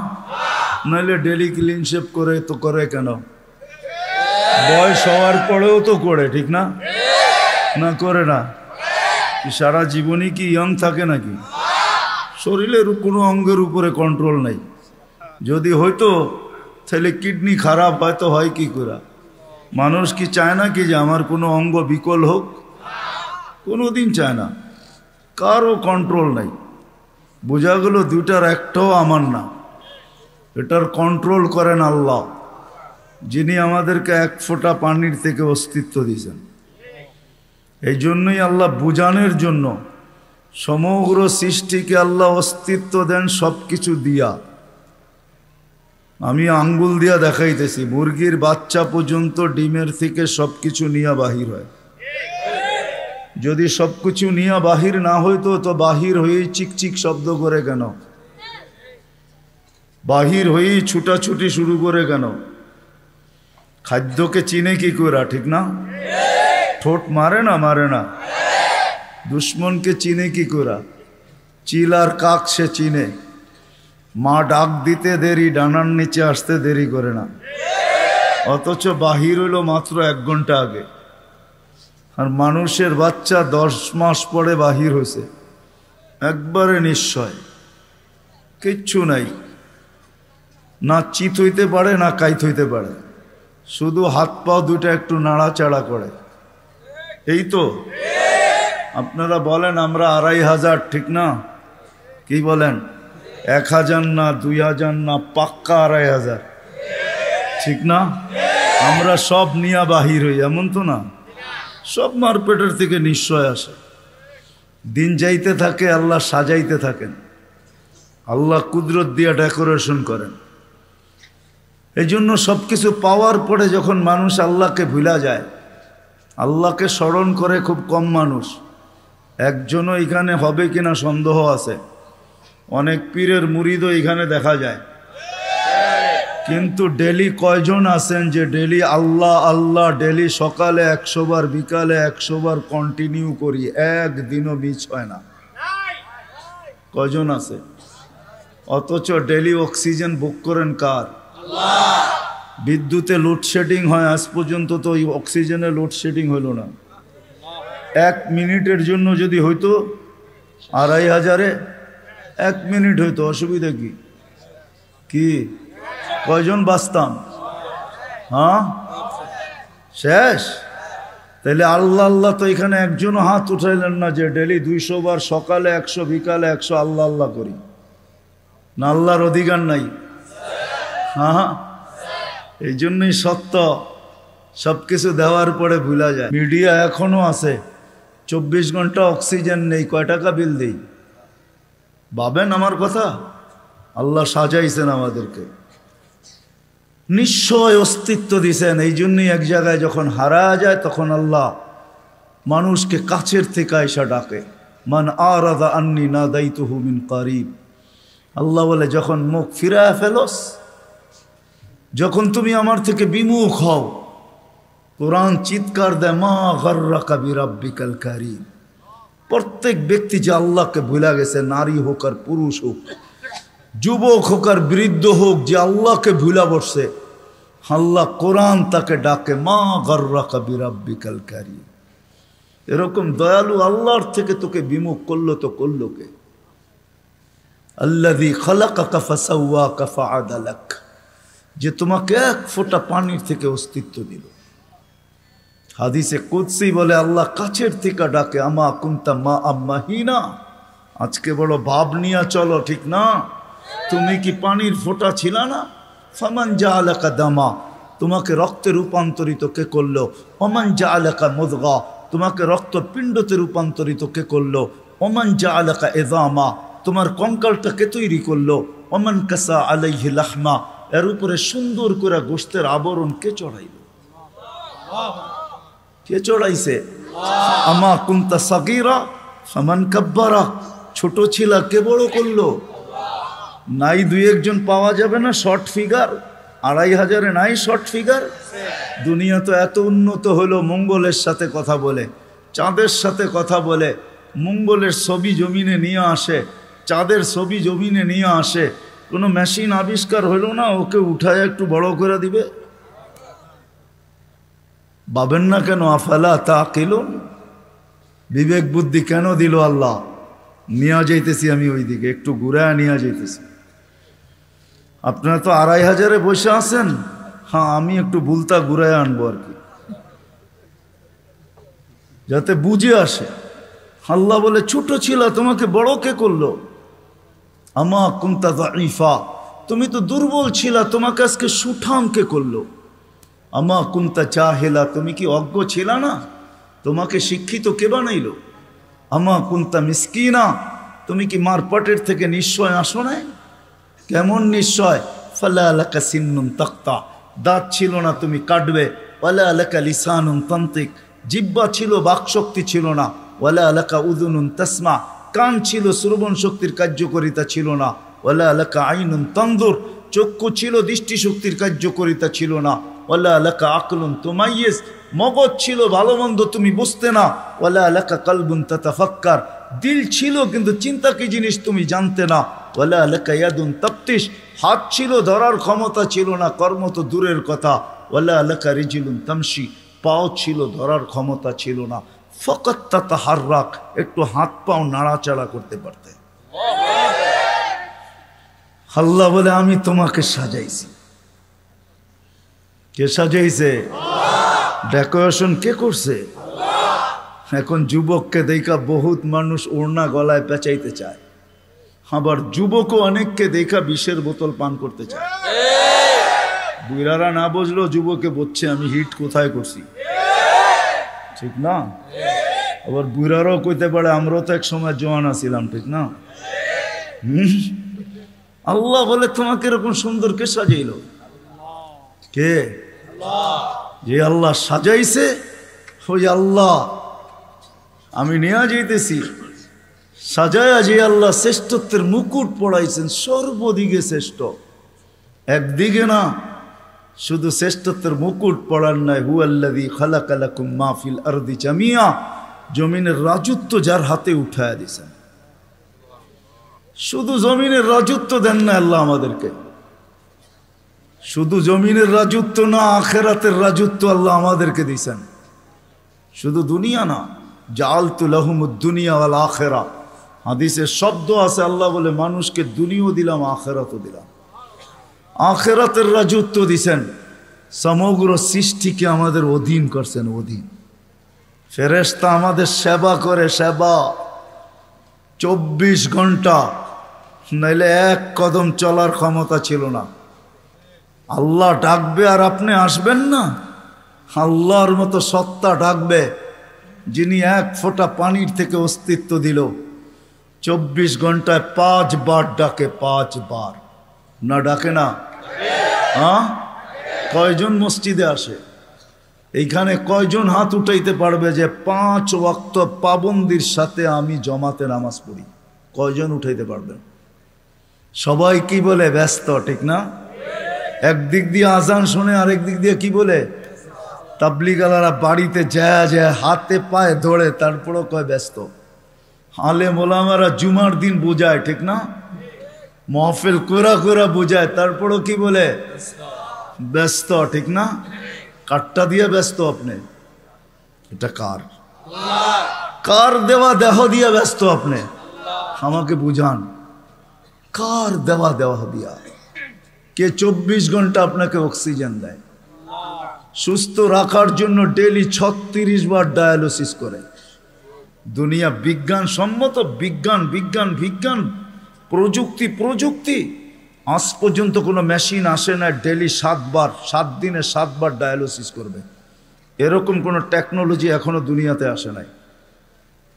নাহলে ডেলি ক্লিন শেভ করে তো করে কেন? বয়স হওয়ার পরেও তো করে, ঠিক না? না করে না? সারা জীবনই কি ইয়ং থাকে নাকি? শরীরের কোনো অঙ্গের উপরে কন্ট্রোল নাই। যদি হয়তো তাহলে কিডনি খারাপ হয়তো হয় কি করে? মানুষ কি চায় না কি যে আমার কোনো অঙ্গ বিকল হোক? কোনোদিন চায় না। কারও কন্ট্রোল নাই। বোঝা গেল দুইটার একটাও আমার না। এটার কন্ট্রোল করেন আল্লাহ, যিনি আমাদেরকে এক ফোঁটা পানির থেকে অস্তিত্ব দিয়েছেন। এই জন্যই আল্লাহ বুঝানোর জন্য সমগ্র সৃষ্টিকে আল্লাহ অস্তিত্ব দেন সব কিছু দিয়া। আমি আঙ্গুল দিয়া দেখাইতেছি, মুরগির বাচ্চা পর্যন্ত ডিমের থেকে সব কিছু নিয়ে বাহির হয়। যদি সব কিছু নিয়ে বাহির না হইতো তো বাহির হয়েই চিকচিক শব্দ করে কেন? বাহির হয়েই ছুটাছুটি শুরু করে কেন? খাদ্যকে চিনে কি করে, ঠিক না? ঠোঁট মারে না? মারে না? দুশ্মনকে চিনে কি করে? চিল আর কাক সে চিনে। মা ডাক দিতে দেরি, ডানার নিচে আসতে দেরি করে না। অথচ বাহির হইল মাত্র 1 ঘন্টা আগে। আর মানুষের বাচ্চা 10 মাস পরে বাহির হয়েছে, একবারে নিশ্চয়, কিচ্ছু নাই। না চিত হইতে পারে না কাইত হইতে পারে, শুধু হাত পা দুইটা একটু নাড়াচাড়া করে, এই তো। আপনারা বলেন আমরা 2500, ঠিক না? কি বলেন? 1000 না, 2000 না, পাক্কা 2500, ঠিক না? আমরা সব নিয়া বাহির হই, এমন তো না। সব মারপেটের থেকে নিশ্চয় আসে। দিন যাইতে থাকে, আল্লাহ সাজাইতে থাকেন, আল্লাহ কুদরত দিয়া ডেকোরেশন করেন। এই জন্য সব কিছু পাওয়ার পরে যখন মানুষ আল্লাহকে ভুলা যায়, আল্লাহকে স্মরণ করে খুব কম মানুষ। একজনও এখানে হবে কিনা সন্দেহ আছে। অনেক পীরের মুরিদও এখানে দেখা যায়, কিন্তু ডেলি কয়জন আছেন যে ডেলি আল্লাহ আল্লাহ, ডেলি সকালে 100 বার, বিকালে 100 বার কন্টিনিউ করি, একদিনও মিস হয় না? কয়জন আছে? অথচ ডেলি অক্সিজেন বুক করেন কার? বিদ্যুতে লোডশেডিং হয়, আজ পর্যন্ত তো ওই অক্সিজেনের লোডশেডিং হইল না। 1 মিনিটের জন্য যদি হইতো 2500-এ 1 মিনিট হইতো, অসুবিধা কি? কি কয়জন বাঁচতাম? হ্যাঁ, শেষ। তাহলে আল্লাহ আল্লাহ তো এখানে একজনও হাত উঠাইলেন না যে ডেলি 200 বার, সকালে 100, বিকালে 100 আল্লাহ আল্লাহ করি। না আল্লাহর অধিকার নাই? হ্যাঁ, এই জন্যই সত্য সব কিছু দেওয়ার পরে ভুলা যায়। মিডিয়া এখনো আছে, 24 ঘন্টা অক্সিজেন নেই, কয় টাকা বিল দেই? ভাবেন আমার কথা। আল্লাহ সাজাইছেন আমাদেরকে, নিশ্চয় অস্তিত্ব দিছেন। এই জন্যই এক জায়গায় যখন হারা যায় তখন আল্লাহ মানুষকে কাছের থেকে আইসা ডাকে, মান আরাদা আন্নি নাদাইতুহু মিন কারিব। আল্লাহ বলে যখন মুখ ফিরায় ফেলোস, যখন তুমি আমার থেকে বিমুখ হও, কোরআন চিৎকার দেয়, মা গাররাকা বিরাব্বিকাল কারীম, প্রত্যেক ব্যক্তি যে আল্লাহকে ভুলা গেছে, নারী হোক আর পুরুষ হোক, যুবক হোক আর বৃদ্ধ হোক, যে আল্লাহকে ভুলা বসছে, আল্লাহ কোরআন তাকে ডাকে, মা গর্রাকা বিরাব্বিকাল কারীম। এরকম দয়ালু আল্লাহর থেকে তোকে বিমুখ করলো তো করলো কে? আল্লাযী খালাকাকা ফাসাওয়াকা ফাআদালাক, যে তোমাকে এক ফোঁটা পানির থেকে অস্তিত্ব দিল। হাদিসে কুদসি বলে আল্লাহ কাছের থেকে ডাকে, আমা কুনতা মা আম্মাহিনা, আজকে বড় ভাব নিয়ে চলো, ঠিক না? তুমি কি পানির ফোঁটা ছিল না? ফামান জাআলাকা দামা, তোমাকে রক্তে রূপান্তরিত কে করলো? ওমান জাআলাকা মুদগা, তোমাকে রক্তপিণ্ডতে রূপান্তরিত কে করলো? ওমান জাআলাকা ইযামা, তোমার কঙ্কালটা কে তৈরি করলো? ওমান কাসা আলাইহি লাহমা, এর উপরে সুন্দর করে গোশতের আবরণ কে চড়াইল? কে চড়াইছে? আমা কুনতা সাগীরা ফামান কাব্বারা, ছোট ছিল কে বড় করলো? নাই দুই একজন পাওয়া যাবে না শর্ট ফিগার, 2500 নাই শর্ট ফিগার। দুনিয়া তো এত উন্নত হলো, মঙ্গলের সাথে কথা বলে, চাঁদের সাথে কথা বলে, মঙ্গলের ছবি জমিনে নিয়ে আসে, চাঁদের ছবি জমিনে নিয়ে আসে। কোনো মেশিন আবিষ্কার হলো না ওকে উঠায় একটু বড় করে দিবে? ভাবেন না কেন? আফালা তাকিলুন, বিবেক বুদ্ধি কেন দিল আল্লাহ? নিয়ে যাইতেছি আমি ওই দিকে, একটু ঘুরায় নিয়ে যাইতেছি। আপনারা তো 2500 বসে আছেন, হ্যাঁ আমি একটু বুলতা ঘুরায় আনবো আর কি, যাতে বুঝে আসে। আল্লাহ বলে ছোট ছিল, তোমাকে বড় কে করলো? আমা কুনতা যায়ীফা, তুমি তো দুর্বল ছিলা, তোমাকে আজকে সুঠাম কে করলো? আমা কুনতা জাহিলা, তুমি কি অজ্ঞ ছিলা না, তোমাকে শিক্ষিত কে বানাইলো? আমা কুনতা মিসকিনা, তুমি কি মার পেটের থেকে নিশ্চয় আসো নাই? কেমন নিশ্চয়? ফালা লাকা সিন্নুন তাক্তা, দাঁত ছিল না তুমি কাটবে। ওয়ালা লাকা লিসানুন তান্তিক, জিহ্বা ছিল বাকশক্তি ছিল না। ওয়ালা লাকা উযুনুন তাসমা, কান ছিল শ্রবণ শক্তির কার্যকারিতা ছিল না। ওয়ালা লাকা আইনুন তানজুর, চক্ষু ছিল দৃষ্টিশক্তির কার্যকারিতা ছিল না। ওয়ালা লাকা আকলুন তুমাইয়িজ, মগজ ছিল ভালো মন্দ তুমি বুঝতে না। ওয়ালা লাকা কলবুন তাতাফাক্কার, দিল ছিল কিন্তু চিন্তা কি জিনিস তুমি জানতে না। ওয়ালা লাকা ইয়াদুন তাফতিশ, হাত ছিল ধরার ক্ষমতা ছিল না, কর্ম তো দূরের কথা। ওয়ালা লাকা রিজলুন তামশি, পাও ছিল ধরার ক্ষমতা ছিল না। ফাকাত তাতাহাররাক, একটু হাত পাও নাড়াচাড়া করতে পারতে। আল্লাহ বলে আমি তোমাকে সাজাইছি। কে সাজাইছে? ডেকোরেশন কে করছে? এখন যুবককে দেখা বহুত মানুষ ওড়না গলায় পেঁচাইতে চায়, আবার যুবকও অনেককে দেখা বিষের বোতল পান করতে চায়। বুড়ারা না বুঝলো যুবকে বলছে আমি হিট কোথায় করছি, ঠিক না? আবার বুড়ারাও কইতে পারে আমরাও তো এক সময় জওয়ান ছিলাম, ঠিক না? আল্লাহ বলে তোমাকে এরকম সুন্দর কে সাজাইল? কে? যে আল্লাহ সাজাইছে ওই আল্লাহ আমি নিয়ে যাইতেছি। সাজায়া যে আল্লাহ শ্রেষ্ঠত্বের মুকুট পড়াইছেন, সর্বদিকে শ্রেষ্ঠ, একদিকে না। শুধু শ্রেষ্ঠত্বের মুকুট পড়ার নাই, হুয়াল্লাযী খালাকা লাকুম মা ফিল আরদি জামিয়া, জমিনের রাজত্ব যার হাতে উঠায়া দিয়েছেন। শুধু জমিনের রাজত্ব দেন না আল্লাহ আমাদেরকে, শুধু জমিনের রাজত্ব না, আখিরাতের রাজত্ব আল্লাহ আমাদেরকে দিয়েছেন। শুধু দুনিয়া না, জাআলতু লাহুমুদ দুনিয়া ওয়াল আখিরা, হাদিসে শব্দ আছে আল্লাহ বলে মানুষকে দুনিয়াও দিলাম আখিরাতও দিলাম। আখিরাতের রাজত্ব দিছেন, সমগ্র সৃষ্টিকে আমাদের অধীন করছেন, অধীন। ফেরেশতা আমাদের সেবা করে, সেবা 24 ঘন্টা, নাইলে এক কদম চলার ক্ষমতা ছিল না। আল্লাহ ডাকবে আর আপনি আসবেন না? আল্লাহর মতো সত্তা ডাকবে যিনি এক ফোঁটা পানির থেকে অস্তিত্ব দিল, 24 ঘন্টায় 5 বার ডাকে, 5 বার। না ডাকে না? হ্যাঁ, কয়জন মসজিদে আসে? এইখানে কয়জন হাত উঠাইতে পারবে যে 5 ওয়াক্ত পাবন্দির সাথে আমি জমাতে নামাজ পড়ি? কয়জন উঠাইতে পারবেন? সবাই কি বলে? ব্যস্ত, ঠিক না? একদিক দিয়ে আজান শুনে, আরেক দিক দিয়ে কি বলে? তাবলীগালারা বাড়িতে যায় যায় হাতে পায়ে ধরে, তারপরও কয় ব্যস্ত। আলেম ওলামারা জুমার দিন বোঝায়, ঠিক না? মাহফিল কোরা কোরা বোঝায়, তারপরও কি বলে? ব্যস্ত, ঠিক না? কারটা দিয়ে ব্যস্ত আপনি? এটা কার? কার দেওয়া দেহ দিয়ে ব্যস্ত আপনি? আমাকে বুঝান, কার দেওয়া দেহ দিয়া? কে 24 ঘন্টা আপনাকে অক্সিজেন দেয়? সুস্থ রাখার জন্য ডেইলি 36 বার ডায়ালিসিস করে। দুনিয়া বিজ্ঞান সম্মত, বিজ্ঞান বিজ্ঞান বিজ্ঞান, প্রযুক্তি প্রযুক্তি, আজ পর্যন্ত কোনো মেশিন আসে না ডেইলি 7 বার, 7 দিনে 7 বার ডায়ালিসিস করবে। এরকম কোনো টেকনোলজি এখনো দুনিয়াতে আসে নাই।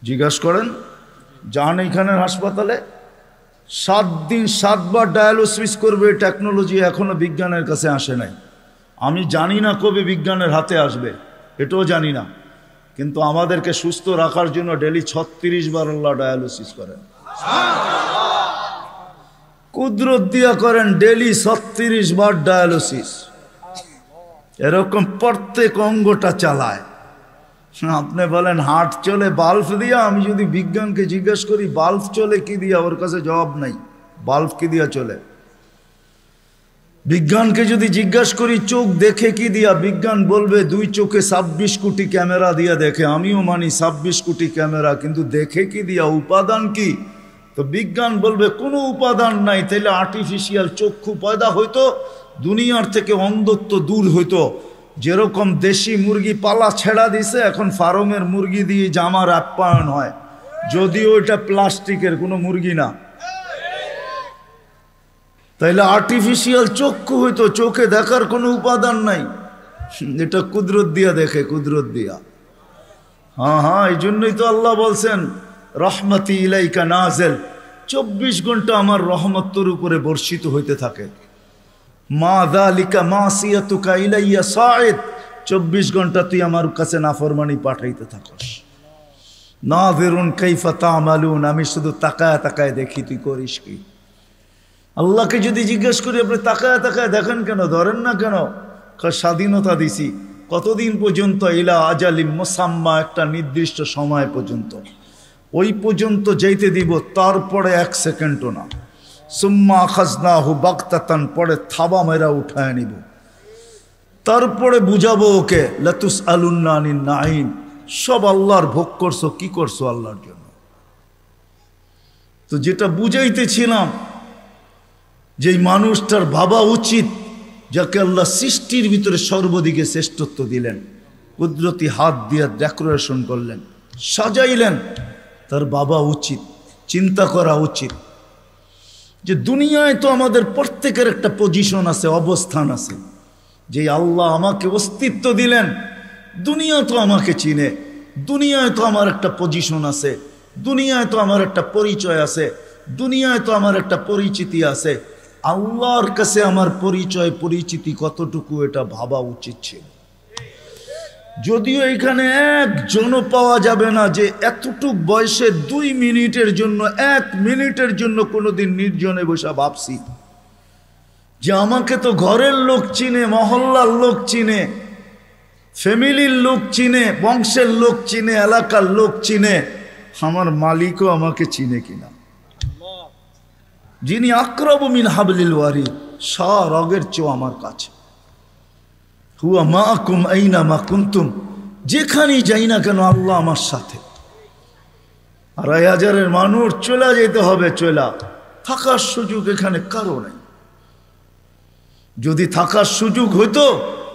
জিজ্ঞাসা করেন, যান এইখানের হাসপাতালে, 7 দিন 7 বার ডায়ালিসিস করবে, টেকনোলজি এখনো বিজ্ঞানের কাছে আসে নাই। আমি জানি না কবে বিজ্ঞানের হাতে আসবে, এটাও জানি না, কিন্তু আমাদেরকে সুস্থ রাখার জন্য ডেইলি 36 বার আল্লাহ ডায়ালিসিস করেন। কুদরত দিয়া করেন ডেইলি 36 বার ডায়ালিসিস। এরকম প্রত্যেক অঙ্গটা চালায়। আপনি বলেন হার্ট চলে বাল্ব দিয়া, আমি যদি বিজ্ঞানকে জিজ্ঞেস করি বাল্ব চলে কি দিয়া, ওর কাছে জবাব নাই। বাল্ব কি দিয়া চলে? বিজ্ঞানকে যদি জিজ্ঞাসা করি চোখ দেখে কি দিয়া, বিজ্ঞান বলবে 2 চোখে 26 কোটি ক্যামেরা দিয়া দেখে। আমিও মানি 26 কোটি ক্যামেরা, কিন্তু দেখে কি দিয়া? উপাদান কি? তো বিজ্ঞান বলবে কোনো উপাদান নাই। তাইলে আর্টিফিশিয়াল চক্ষু পয়দা হইতো, দুনিয়ার থেকে অন্ধত্ব দূর হইতো। যেরকম দেশি মুরগি পালা ছেড়া দিছে, এখন ফার্মের মুরগি দিয়ে জামার আপ্যায়ন হয়, যদিও এটা প্লাস্টিকের কোনো মুরগি না। তাইলে আর্টিফিশিয়াল চক্ষু হইতো, চোখে দেখার কোনো উপাদান নাই। এটা কুদরত দিয়া দেখে, কুদরত দিয়া। হ্যাঁ হ্যাঁ, এই জন্যই তো আল্লাহ বলছেন রহমতি ইলাইকা নাজেল, 24 ঘন্টা আমার রহমত তোর উপরে বর্ষিত হইতে থাকে। মা যালিকা মাসিয়াতুকা ইলাইয়া সাঈদ, 24 ঘন্টা তুই আমার কাছে নাফরমানি পাঠাইতে থাকস। নাযিরুন কাইফা তা'মালুন, আমি শুধু তাকায় তাকায় দেখি তুই করিস কি। আল্লাহকে যদি জিজ্ঞেস করি আপনি তাকায় তাকায় দেখেন কেন, ধরেন না কেন? স্বাধীনতা দিছি কতদিন পর্যন্ত? ইলা আজালিম মুসাম্মা, একটা নির্দিষ্ট সময় পর্যন্ত। ওই পর্যন্ত যেতে দিব, তারপরে 1 সেকেন্ডও না। সুম্মা খাজনাহু বাগতাতান, পরে থাবা মেরা উঠায় নিব। তারপরে বুঝাবো ওকে লাতুস আলুন্না আনিন নাঈম, সব আল্লাহর ভোগ করছো, কি করছো আল্লাহর জন্য। তো যেটা বুঝাইতেছিলাম, যে মানুষটার ভাবা উচিত যাকে আল্লাহ সৃষ্টির ভিতরে সর্বদিকে শ্রেষ্ঠত্ব দিলেন, কুদরতি হাত দিয়ে ডেকোরেশন করলেন, সাজাইলেন, তার ভাবা উচিত, চিন্তা করা উচিত যে দুনিয়ায় তো আমাদের প্রত্যেকের একটা পজিশন আছে, অবস্থান আছে। যে আল্লাহ আমাকে অস্তিত্ব দিলেন, দুনিয়া তো আমাকে চিনে, দুনিয়ায় তো আমার একটা পজিশন আছে, দুনিয়ায় তো আমার একটা পরিচয় আছে, দুনিয়ায় তো আমার একটা পরিচিতি আছে। আল্লাহর কাছে আমার পরিচয় পরিচিতি কতটুকু, এটা ভাবা উচিত ছিল। যদিও এখানে একজনও পাওয়া যাবে না যে এতটুক বয়সে 2 মিনিটের জন্য, 1 মিনিটের জন্য কোনোদিন নির্জনে বসে ভাবছি যে আমাকে তো ঘরের লোক চিনে, মহল্লার লোক চিনে, ফ্যামিলির লোক চিনে, বংশের লোক চিনে, এলাকার লোক চিনে, আমার মালিকও আমাকে চিনে কিনা। যিনি আকরাবু মিন হাবলিল ওয়ারিদ, রগের চেয়েও আমার কাছে। হুয়া মাআকুম আইনা মা কুনতুম, যেখানেই যাই না কেন আল্লাহ আমার সাথে। 2,500 মানুষ চলে যেতে হবে, চলা থাকার সুযোগ এখানে কারো নাই। যদি থাকার সুযোগ হইতো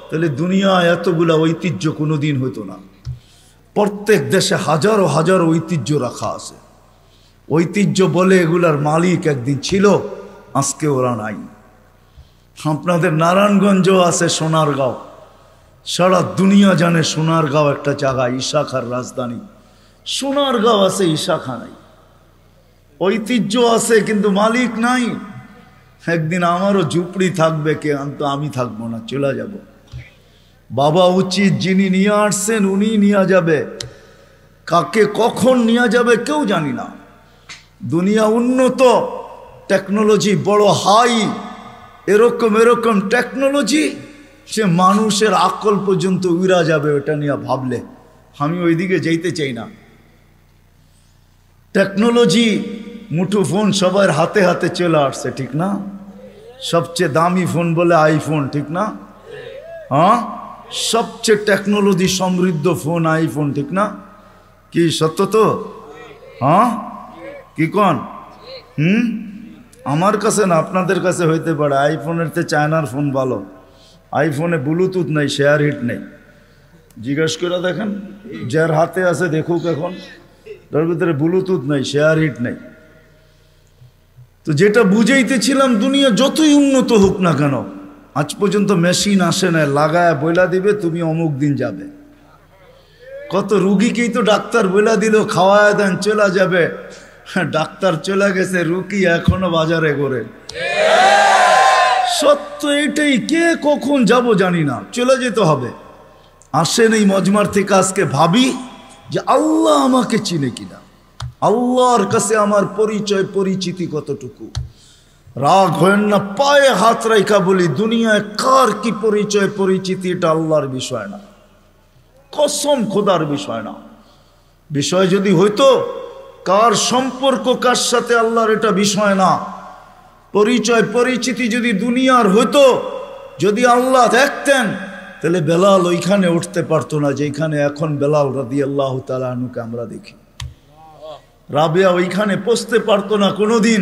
তাহলে দুনিয়ায় এতগুলা ঐতিহ্য কোনোদিন হইতো না। প্রত্যেক দেশে হাজারো হাজারো ঐতিহ্য রাখা আছে। ঐতিহ্য বলে এগুলার মালিক একদিন ছিল, আজকে ওরা নাই। আপনাদের নারায়ণগঞ্জও আছে, সোনারগাঁও, সারা দুনিয়া জানে সোনারগাঁও একটা জায়গা, ঈশাখার রাজধানী। সোনারগাঁও আছে, ঈশাখা নাই। ঐতিহ্য আছে কিন্তু মালিক নাই। একদিন আমারও ঝুপড়ি থাকবে, কে আমি থাকবো না, চলে যাব। বাবা উচিত, যিনি নিয়ে আসছেন উনি নিয়ে যাবে, কাকে কখন নিয়ে যাবে কেউ জানি না। দুনিয়া উন্নত, টেকনোলজি বড় হাই, এরকম টেকনোলজি সে মানুষের আকল পর্যন্ত উড়া যাবে। ওটা নিয়ে ভাবলে আমি ওইদিকে যেতে চাই না। টেকনোলজি, মুঠোফোন সবার হাতে হাতে চলে আসছে, ঠিক না? সবচেয়ে দামি ফোন বলে আইফোন, ঠিক না? হ্যাঁ, সবচেয়ে টেকনোলজি সমৃদ্ধ ফোন আইফোন, ঠিক না? কি সত্য তো? হ্যাঁ, কি কন? আমার কাছে না, আপনাদের কাছে হইতে পারে। আইফোনের চেয়ে চায়নার ফোন ভালো। আইফোনে ব্লুটুথ নেই, শেয়ার হিট নেই। জিজ্ঞেস করে দেখেন, যার হাতে আছে দেখুক, এখন তার ভিতরে ব্লুটুথ নেই, শেয়ার হিট নেই। তো যেটা বুঝাইতেছিলাম, দুনিয়া যতই উন্নত হোক না কেন, আজ পর্যন্ত মেশিন আসে না লাগায় বইলা দিবে তুমি অমুক দিন যাবে। কত রুগীকেই তো ডাক্তার বইলা দিল খাওয়ায় দেন চলে যাবে, ডাক্তার চলে গেছে, রুগী এখনো বাজারে ঘোরে। সত্য এটাই, কে কখন যাব জানি না, চলে যেতে হবে। আসেন এই মজমার থেকে আজকে ভাবি যে আল্লাহ আমাকে চিনে কিনা, আল্লাহর কাছে আমার পরিচয় পরিচিতি কতটুকু। রাগ হয় না, পায়ে হাত রাইখা বলি, দুনিয়ায় কার কি পরিচয় পরিচিতি এটা আল্লাহর বিষয় না, কসম খোদার বিষয় না। বিষয় যদি হইতো কার সম্পর্ক কার সাথে, আল্লাহর এটা বিষয় না। পরিচয় পরিচিতি যদি দুনিয়ার হইতো, যদি আল্লাহ দেখতেন, তাহলে বেলাল ওইখানে উঠতে পারতো না যেখানে এখন বেলাল রাদিয়াল্লাহু তাআলা আনহুকে আমরা দেখি। রাবেয়া ওইখানে পৌঁছতে পারতো না কোনোদিন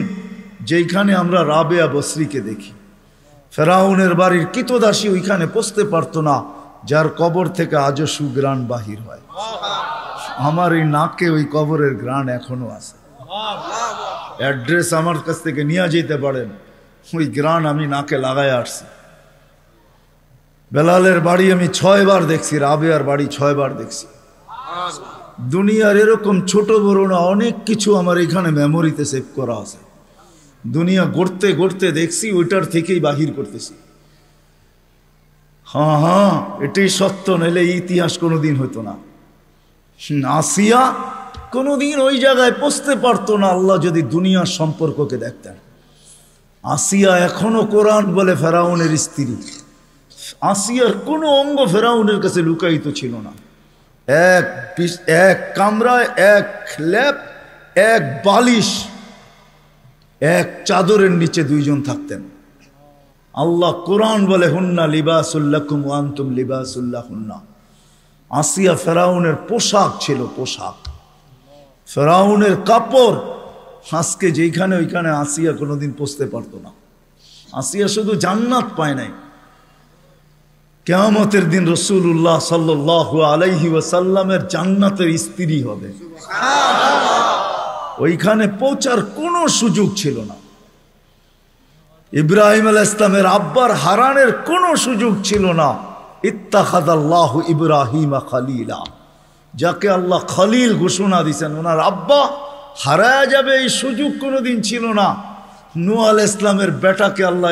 যেইখানে আমরা রাবেয়া বসরিকে দেখি। ফেরাউনের বাড়ির কৃতদাসী ওইখানে পৌঁছতে পারতো না যার কবর থেকে আজও সুগ্রাণ বাহির হয়। আমার এই নাকে ওই কবরের গ্রাণ এখনো আছে। অ্যাড্রেস আমার কাছ থেকে নিয়ে যেতে পারেন, ওই গ্রাণ আমি নাকে লাগায় আসছি। বেলালের বাড়ি আমি 6 বার দেখছি, রাবেয়ার বাড়ি 6 বার দেখছি। দুনিয়ার এরকম ছোট বড় না, অনেক কিছু আমার এখানে মেমোরিতে সেভ করা আছে। দুনিয়া গড়তে গড়তে দেখছি, ওইটার থেকেই বাহির করতেছি। হ্যাঁ হ্যাঁ, এটাই সত্য, নাহলে ইতিহাস কোনোদিন হতো না। আসিয়া কোনোদিন ওই জায়গায় পৌঁছতে পারতো না আল্লাহ যদি দুনিয়ার সম্পর্ককে দেখতেন। আসিয়া এখনো কোরআন বলে ফেরাউনের স্ত্রী। আসিয়ার কোনো অঙ্গ ফেরাউনের কাছে লুকায়িত ছিল না। এক কামরায়, এক ল্যাপ, এক বালিশ, এক চাদরের নিচে 2 জন থাকতেন। আল্লাহ কোরআন বলে হুন্না লিবাসুল্লাকুম ওয়া আনতুম লিবাসুল্লাহুন্না। আসিয়া ফেরাউনের পোশাক ছিল, পোশাক, ফেরাউনের কাপড়। আজকে যেখানে ওইখানে আসিয়া কোনোদিন পৌঁছতে পারতো না। আসিয়া শুধু জান্নাত পায় নাই, কিয়ামতের দিন রাসূলুল্লাহ সাল্লাল্লাহু আলাইহি ওয়াসাল্লামের জান্নাতের স্ত্রী হবে। ওইখানে পৌঁছার কোনো সুযোগ ছিল না। ইব্রাহিম আলাইহিস সালামের আব্বার হারানের কোনো সুযোগ ছিল না। ইত্তাখাযাল্লাহু ইব্রাহিমা খলিলা, যাকে আল্লাহ খলিল ঘোষণা দিয়েছেন, ওনার আব্বা হারায়া যাবে এই সুযোগ কোনোদিন ছিল না। নূহ আলাইহিস সালামের বেটাকে আল্লাহ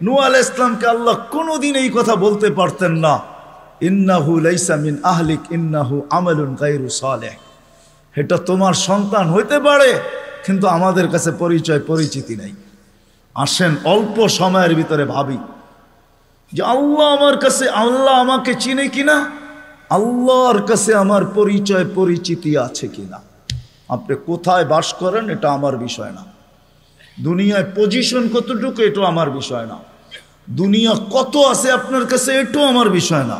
নূহ আলাইহিস সালামকে আল্লাহ কোনোদিন এই কথা বলতে পারতেন না, ইন্নাহু লাইসা মিন আহলিক ইন্নাহু আমালুন গায়রু সালেহ। এটা তোমার সন্তান হইতে পারে, কিন্তু আমাদের কাছে পরিচয় পরিচিতি নাই। আসেন অল্প সময়ের ভিতরে ভাবি যে আল্লাহ আমার কাছে, আল্লাহ আমাকে চিনে কিনা, আল্লাহর কাছে আমার পরিচয় পরিচিতি আছে কিনা। আপনি কোথায় বাস করেন এটা আমার বিষয় না, দুনিয়ায় পজিশন কতটুকু এটাও আমার বিষয় না, দুনিয়া কত আছে আপনার কাছে এটাও আমার বিষয় না।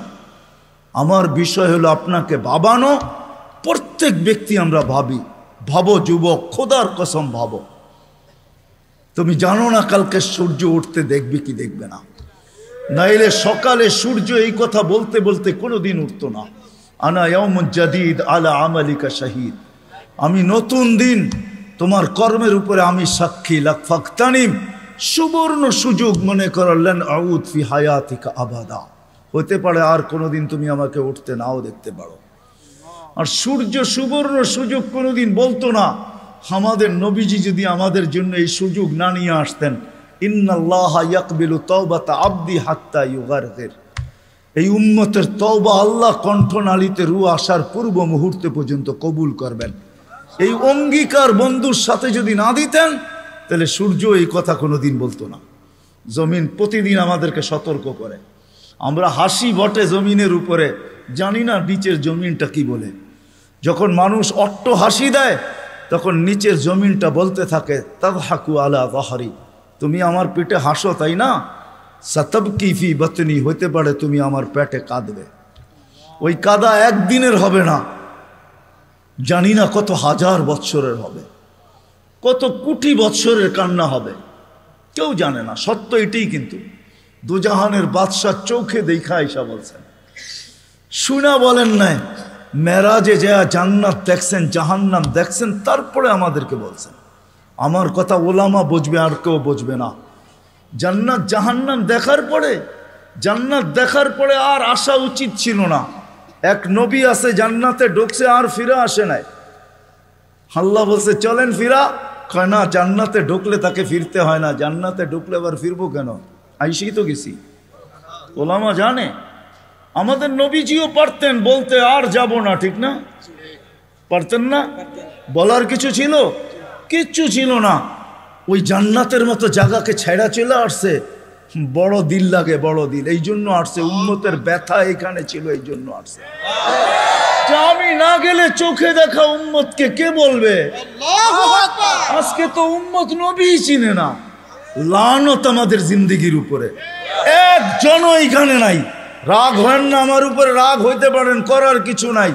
আমার বিষয় হলো আপনাকে ভাবানো। প্রত্যেক ব্যক্তি আমরা ভাবি, ভাবো যুবক, খোদার কসম ভাবো, তুমি জানো না কালকে সূর্য উঠতে দেখবে কি দেখবে না। নাইলে সকালে সূর্য এই কথা বলতে বলতে কোনোদিন উঠতো না, আনা ইয়াউমুন জাদীদ আলা আমালিকা শাহীদ, আমি নতুন দিন, তোমার কর্মের উপরে আমি সাক্ষী। লাকফাকতানিম, সুবর্ণ সুযোগ মনে করলেন, আউদ ফি হায়াতিকা আবাদা, হতে পারে আর কোনোদিন তুমি আমাকে উঠতে নাও দেখতে পারো। আর সূর্য সুবর্ণ সুযোগ কোনোদিন বলতো না। আমাদের নবীজি যদি আমাদের জন্য এই সুযোগ না নিয়ে আসতেন, ইন্নাল্লাহা ইয়াকবিলু তাওবাতা আবদি হাত্তা ইউগারগির, এই উম্মতের তওবা আল্লাহ কণ্ঠনালীতে রূহ আসার পূর্ব মুহূর্তে পর্যন্ত কবুল করবেন, এই অঙ্গীকার বন্ধুর সাথে যদি না দিতেন, তাহলে সূর্য এই কথা কোনোদিন বলতো না। জমিন প্রতিদিন আমাদেরকে সতর্ক করে। আমরা হাসি বটে জমিনের উপরে, জানি না নিচের জমিনটা কি বলে। যখন মানুষ অট্ট হাসি দেয়, তখন নিচের জমিনটা বলতে থাকে তাদহাকু আলা যাহরি, তুমি আমার পেটে হাসো তাই না, সাতাবকি ফি বাতনি, হইতে পারে তুমি আমার পেটে কাঁদবে। ওই কাদা একদিনের হবে না, জানি না কত হাজার বৎসরের হবে, কত কোটি বৎসরের কান্না হবে, কেউ জানে না। সত্য এটাই, কিন্তু দুজাহানের বাদশাহ চোখে দেখা আইসা বলছেন, শুনা বলেন নাই, মেরাজে যা জান্নাত দেখছেন, জাহান্নাম দেখছেন, তারপরে আমাদেরকে বলছেন। আমার কথা ওলামা বুঝবে, আর কেউ বুঝবে না। জান্নাত জাহান্নাম দেখার পরে, জান্নাত দেখার পরে আর আসা উচিত ছিল না। এক নবী আছে জান্নাতে ঢুকছে আর ফিরে আসে নাই। আল্লাহ বলছে চলেন ফিরা, কয় না, জান্নাতে ঢুকলে তাকে ফিরতে হয় না, জান্নাতে ঢুকলে আবার ফিরবো কেন, আইসেই তো গেছি। ওলামা জানে, আমাদের নবীজিও পারতেন বলতে আর যাব না, ঠিক না? পারতেন না? বলার কিছু ছিল? কিচ্ছু ছিল না। ওই জান্নাতের মতো জায়গাকে ছেড়া চলে আসছে, বড় দিল লাগে, বড় দিল, এই জন্য আসছে। উম্মতের ব্যথা এখানে ছিল, এই জন্য আসছে। আমি না গেলে চোখে দেখা উম্মতকে কে বলবে? আজকে তো উম্মত নবী চিনে না। লানত আমাদের জিন্দেগির উপরে, একজনও এখানে নাই। রাগ হয় না আমার উপরে, রাগ হইতে পারেন, করার কিছু নাই।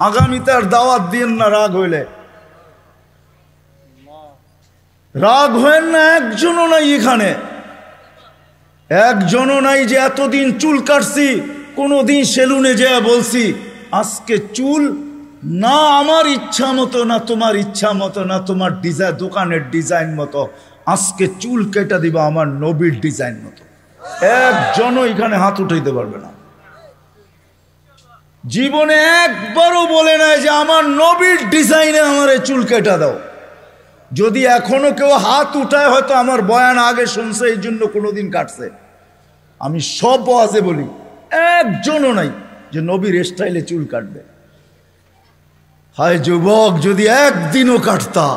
আগামীতে আর দাওয়াত দিন না রাগ হইলে। রাগ হয় না, একজনও নাই এখানে, একজনও নাই যে এতদিন চুল কাটছি, কোনোদিন সেলুনে যেয়ে বলছি আজকে চুল না আমার ইচ্ছা মতো, না তোমার ইচ্ছা মতো, না তোমার ডিজাইন দোকানের ডিজাইন মতো, আজকে চুল কেটে দিবা আমার নবীর ডিজাইন মতো। একজনও এখানে হাত উঠাইতে পারবে না। জীবনে একবারও বলে নাই যে আমার নবীর ডিজাইনে আমার চুল কেটে দাও। যদি এখনো কেউ হাত উঠায়, হয়তো আমার বয়ান আগে শুনছে, এই জন্য কোনোদিন কাটছে। আমি সব ওয়াজে বলি, একজনও নাই যে নবীর স্টাইলে চুল কাটবে। হায় যুবক, যদি একদিনও কাটতা।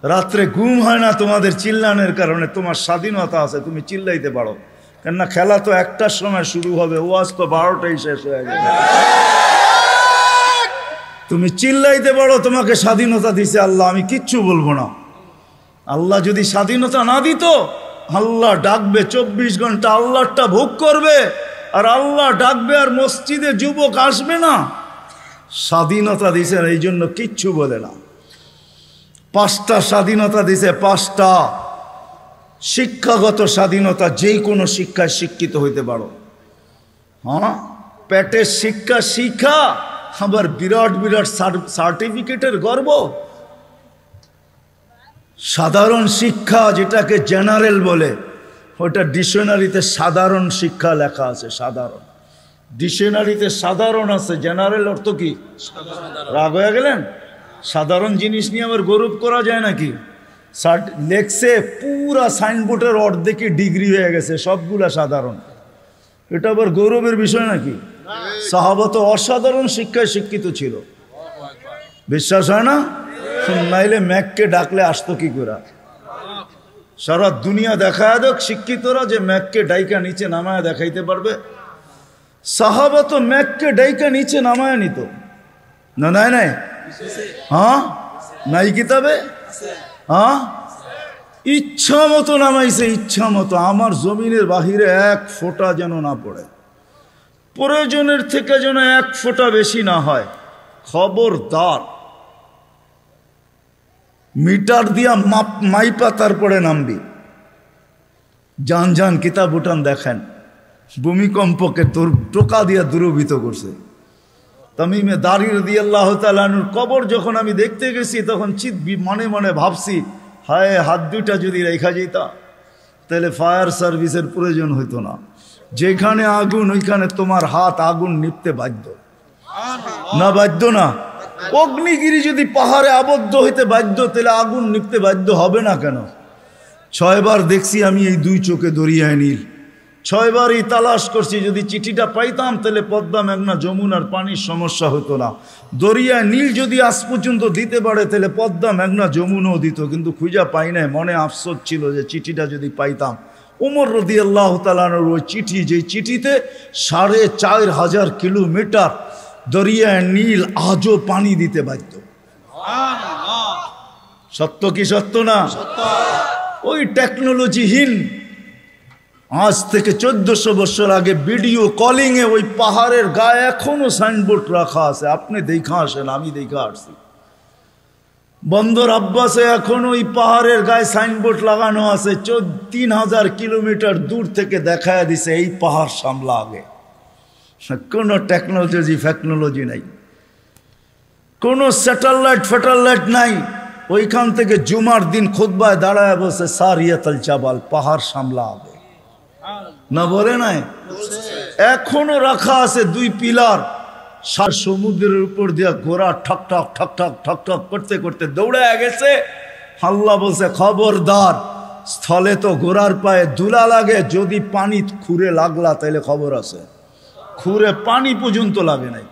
রাত্রে ঘুম হয় না তোমাদের চিল্লানের কারণে, তোমার স্বাধীনতা আছে, তুমি চিল্লাইতে পারো, কেননা খেলা তো 1টার সময় শুরু হবে, ওয়াজ তো 12টায় শেষ হয়ে যাবে। তুমি চিল্লাইতে পারো, তোমাকে স্বাধীনতা দিছে আল্লাহ, আমি কিচ্ছু বলবো না। আল্লাহ যদি স্বাধীনতা না দিত, আল্লাহ ডাকবে 24 ঘন্টা, আল্লাহটা ভোগ করবে, আর আল্লাহ ডাকবে আর মসজিদে যুবক আসবে না। স্বাধীনতা দিছেন, এই জন্য কিচ্ছু বলে না। 5টা স্বাধীনতা দিছে, 5টা। শিক্ষাগত স্বাধীনতা, যে কোনো শিক্ষায় শিক্ষিত হইতে পারো। হ্যাঁ, পেটের শিক্ষা শিক্ষা, আবার বিরাট বিরাট সার্টিফিকেটের গর্ব। সাধারণ শিক্ষা, যেটাকে জেনারেল বলে, ওটা ডিকশনারিতে সাধারণ শিক্ষা লেখা আছে। সাধারণ ডিকশনারিতে সাধারণ আছে, জেনারেল অর্থ কি? রাগ হয়ে গেলেন? সাধারণ জিনিস নিয়ে আবার গৌরব করা যায় নাকি? লেখছে পুরা সাইনবোর্ডের অর্ধেকে ডিগ্রি হয়ে গেছে, সবগুলা সাধারণ। এটা আবার গৌরবের বিষয় নাকি? সাহাবা তো অসাধারণ শিক্ষায় শিক্ষিত ছিল, বিশ্বাস হয় না? নাইলে ম্যাককে ডাকলে আসতো কি করে? সারা দুনিয়া দেখায় দেখ শিক্ষিতরা যে ম্যাককে ডাইকা নিচে নামায় দেখাইতে পারবে। সাহাবা তো ম্যাককে ডাইকা নিচে নামায় নিত না? নাই নাই, হ্যাঁ নাই কিতাবে, হ্যাঁ ইচ্ছা মতো নামাইছে, ইচ্ছা মতো। আমার জমিনের বাহিরে 1 ফোঁটা যেন না পড়ে, প্রয়োজনের থেকে যেন 1 ফোঁটা বেশি না হয়। খবরদার, মিটার দিয়া মাইপা তারপরে নামবি। যান যান কিতাব উঠান দেখেন, ভূমিকম্পকে টোকা দিয়া দূরভূত করছে। তামিমে দারি রাদিয়াল্লাহু তাআলা আনহুর কবর যখন আমি দেখতে গেছি, তখন মনে মনে ভাবছি, হায় হাত দুইটা যদি রেখা যেতা, তাহলে ফায়ার সার্ভিসের প্রয়োজন হইতো না। যেখানে আগুন, ওইখানে তোমার হাত আগুন নিপতে বাধ্য না? বাধ্য না? অগ্নিগিরি যদি পাহাড়ে আবদ্ধ হইতে বাধ্য, তাহলে আগুন নিপতে বাধ্য হবে না কেন? 6 বার দেখছি আমি এই 2 চোখে দরিয়ায় নীল, 6 বারই তালাশ করছি। যদি চিঠিটা পাইতাম, তাহলে পদ্মা, মেঘনা, যমুনার পানির সমস্যা হতো না। দরিয়ায় নীল যদি আজ পর্যন্ত দিতে পারে, তাহলে পদ্মা, মেঘনা, যমুনাও দিত, কিন্তু খুঁজা পাই নাই। মনে আফসোস ছিল যে চিঠিটা যদি পাইতাম। ওমর রাদিয়াল্লাহু তাআলা আনহুর ওই চিঠি, যে চিঠিতে 4500 কিলোমিটার দরিয়ায় নীল আজও পানি দিতে বাধ্য। সত্য কি সত্য না? ওই টেকনোলজিহীন আজ থেকে 1400 বছর আগে ভিডিও কলিং এ ওই পাহাড়ের গায়ে এখনো সাইনবোর্ড রাখা আছে, আপনি দেখা আসেন, আমি দেখা আসছি। বন্দর আব্বাসে এখন ওই পাহাড়ের গায়ে সাইনবোর্ড লাগানো আছে, 3000 কিলোমিটার দূর থেকে দেখায় দিছে এই পাহাড় সামলা আগে। কোনো টেকনোলজি নাই, কোনো স্যাটেলাইট নাই। ওইখান থেকে জুমার দিন খুতবায় দাঁড়ায় বসে সারিয়াতুল জাবাল, পাহাড় সামলা আগে না বলে নাই? এখনো রাখা আছে 2 পিলার, সমুদ্রের উপর দিয়া ঘোড়া ঠক ঠক ঠক ঠক ঠক ঠক করতে করতে দৌড়ে গেছে। আল্লাহ বলছে খবরদার, স্থলে তো ঘোড়ার পায়ে ধুলা লাগে, যদি পানি খুঁড়ে লাগলা তাইলে খবর আছে। খুঁড়ে পানি পর্যন্ত লাগে নাই।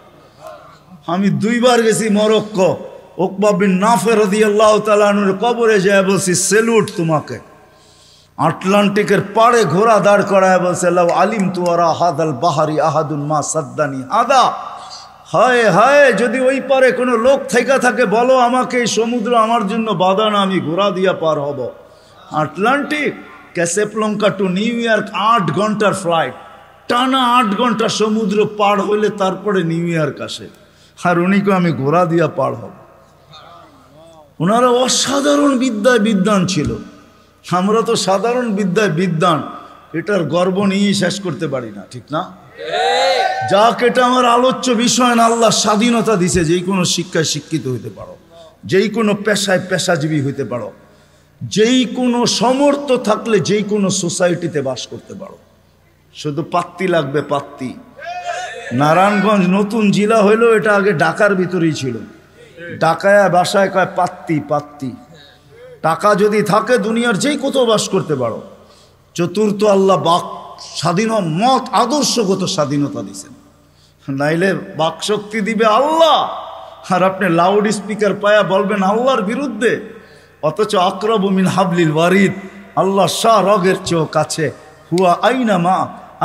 আমি 2 বার গেছি মরক্কো, উকবা বিন নাফে রাদিয়াল্লাহু তাআলা আনহুর কবরে যায় বলছি সেলুট তোমাকে। আটলান্টিকের পাড়ে ঘোড়া দাঁড় করায় বলছে লাউ আলিম তুয়ারা হাদাল বাহারি আহাদুন মা সাদ্দানি আদা। হায় হায়, যদি ওই পারে কোনো লোক থেকে থাকে বলো আমাকে, এই সমুদ্র আমার জন্য বাধা না, আমি ঘোড়া দিয়া পার হব। আটলান্টিক, ক্যাসেপ্লঙ্কা টু নিউ ইয়র্ক 8 ঘন্টার ফ্লাইট, টানা 8 ঘন্টা সমুদ্র পার হইলে তারপরে নিউ ইয়র্ক আসে। আর উনিকে আমি ঘোড়া দিয়া পার হব। ওনারা অসাধারণ বিদ্যায় বিদ্বান ছিল, আমরা তো সাধারণ বিদ্যায় বিদ্বান, এটার গর্ব নিয়ে শেষ করতে পারি না, ঠিক না? যাক, এটা আমার আলোচ্য বিষয় না। আল্লাহ স্বাধীনতা দিছে, যেই কোনো শিক্ষায় শিক্ষিত হইতে পারো, যেই কোনো পেশায় পেশাজীবী হইতে পারো, যেই কোনো সমর্থ থাকলে যেই কোনো সোসাইটিতে বাস করতে পারো। শুধু পাত্তি লাগবে, পাত্তি। নারায়ণগঞ্জ নতুন জেলা হইলো, এটা আগে ঢাকার ভিতরেই ছিল। ঢাকায় বাসায় কয় পাত্তি পাত্তি। টাকা যদি থাকে দুনিয়ার যেই কোথাও বাস করতে পারো। চতুর্থ, আল্লাহ বাক স্বাধীন মত আদর্শগত স্বাধীনতা দিছেন, নাইলে বাক শক্তি দিবে আল্লাহ, আর আপনি লাউড স্পিকার পায়া বলবেন আল্লাহর বিরুদ্ধে, অথচ আকরাবু মিন হাবলিল ওয়ারিদ, আল্লাহ শাহ রগের চেয়েও কাছে। হুয়া আইনা মা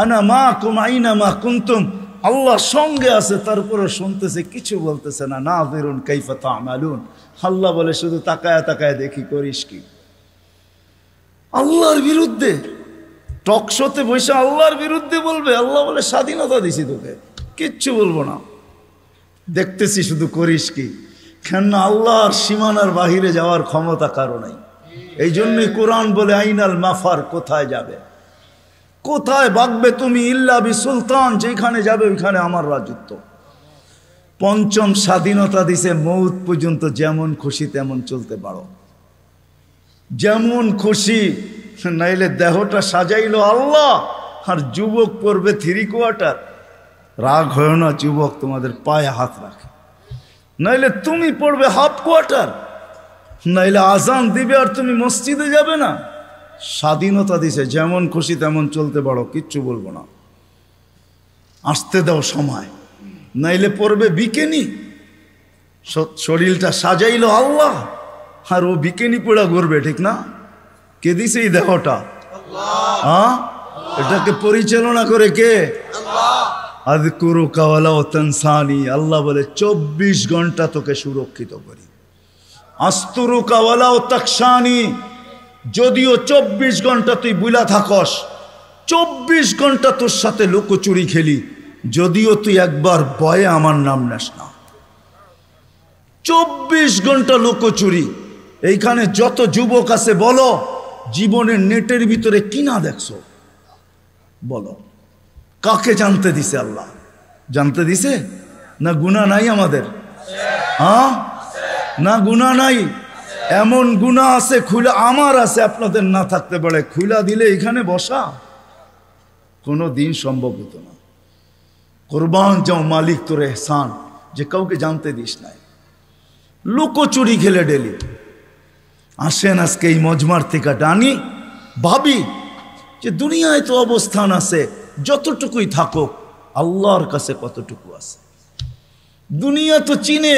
আনা মা কুম আইনা মা কুনতুম, আল্লাহ সঙ্গে আছে, তারপরে শুনতেছে, কিছু বলতেছে না। নাযিরুন কাইফা তা'মালুন, আল্লাহ বলে শুধু তাকায় তাকায় দেখি করিস কি। আল্লাহর বিরুদ্ধে টকশোতে বসে আল্লাহর বিরুদ্ধে বলবে, আল্লাহ বলে স্বাধীনতা দিছি তোকে, কিচ্ছু বলবো না, দেখতেছি শুধু করিস কি। কেন আল্লাহর সীমানার বাহিরে যাওয়ার ক্ষমতা কারো নাই। এই জন্যই কোরআন বলে আইনাল মাফার, কোথায় যাবে, কোথায় ভাগবে তুমি, ইল্লা বি সুলতান, যেখানে যাবে ওইখানে আমার রাজত্ব। পঞ্চম, স্বাধীনতা দিছে মৌত পর্যন্ত যেমন খুশি তেমন চলতে পারো, যেমন খুশি। নাইলে দেহটা সাজাইলো আল্লাহ, আর যুবক পড়বে 3 কোয়ার্টার। রাগ হয় না যুবক, তোমাদের পায়ে হাত রাখে। নাইলে তুমি পড়বে হাফ কোয়ার্টার, নাইলে আজান দিবে আর তুমি মসজিদে যাবে না। স্বাধীনতা দিছে, যেমন খুশি তেমন চলতে পারো, কিচ্ছু বলবো না, আসতে দাও সময়। নাইলে পড়বে বিকেনি। শরীরটা সাজাইলো আল্লাহ, আর ও বিকেনি পড়া ঘুরবে, ঠিক না? কে দিছে এই দেহটা? হ্যাঁ, এটাকে পরিচালনা করে কে? আযকুরুকা ওয়ালা তানসানি, আল্লাহ বলে 24 ঘন্টা তোকে সুরক্ষিত করি। আস্তুরুকা ওয়ালা তাকশানি, যদিও 24 ঘন্টা তুই বুলা থাকস, 24 ঘন্টা তোর সাথে লুকোচুরি খেলি, যদিও তুই একবার ভয়ে আমার নাম নেস না। 24 ঘন্টা লুকোচুরি। এইখানে যত যুবক আছে বলো, জীবনের নেটের ভিতরে কি না দেখছো বলো? কাকে জানতে দিছে আল্লাহ? জানতে দিছে না? গুনাহ নাই আমাদের? হ্যাঁ, না গুনাহ নাই? এমন গুনাহ আছে খুলা, আমার আছে, আপনাদের না থাকতে পারে। খুলা দিলে এখানে বসা কোনো দিন সম্ভব হতো না। কোরবান যাও মালিক তোর এহসান, যে কাউকে জানতে দিস নাই। লুকোচুরি খেলে ডেলি আসেন আজকে এই মজমার থেকে ডানি, ভাবি যে দুনিয়ায় তো অবস্থান আছে, যতটুকুই থাকো আল্লাহর কাছে কতটুকু আছে। দুনিয়া তো চিনে,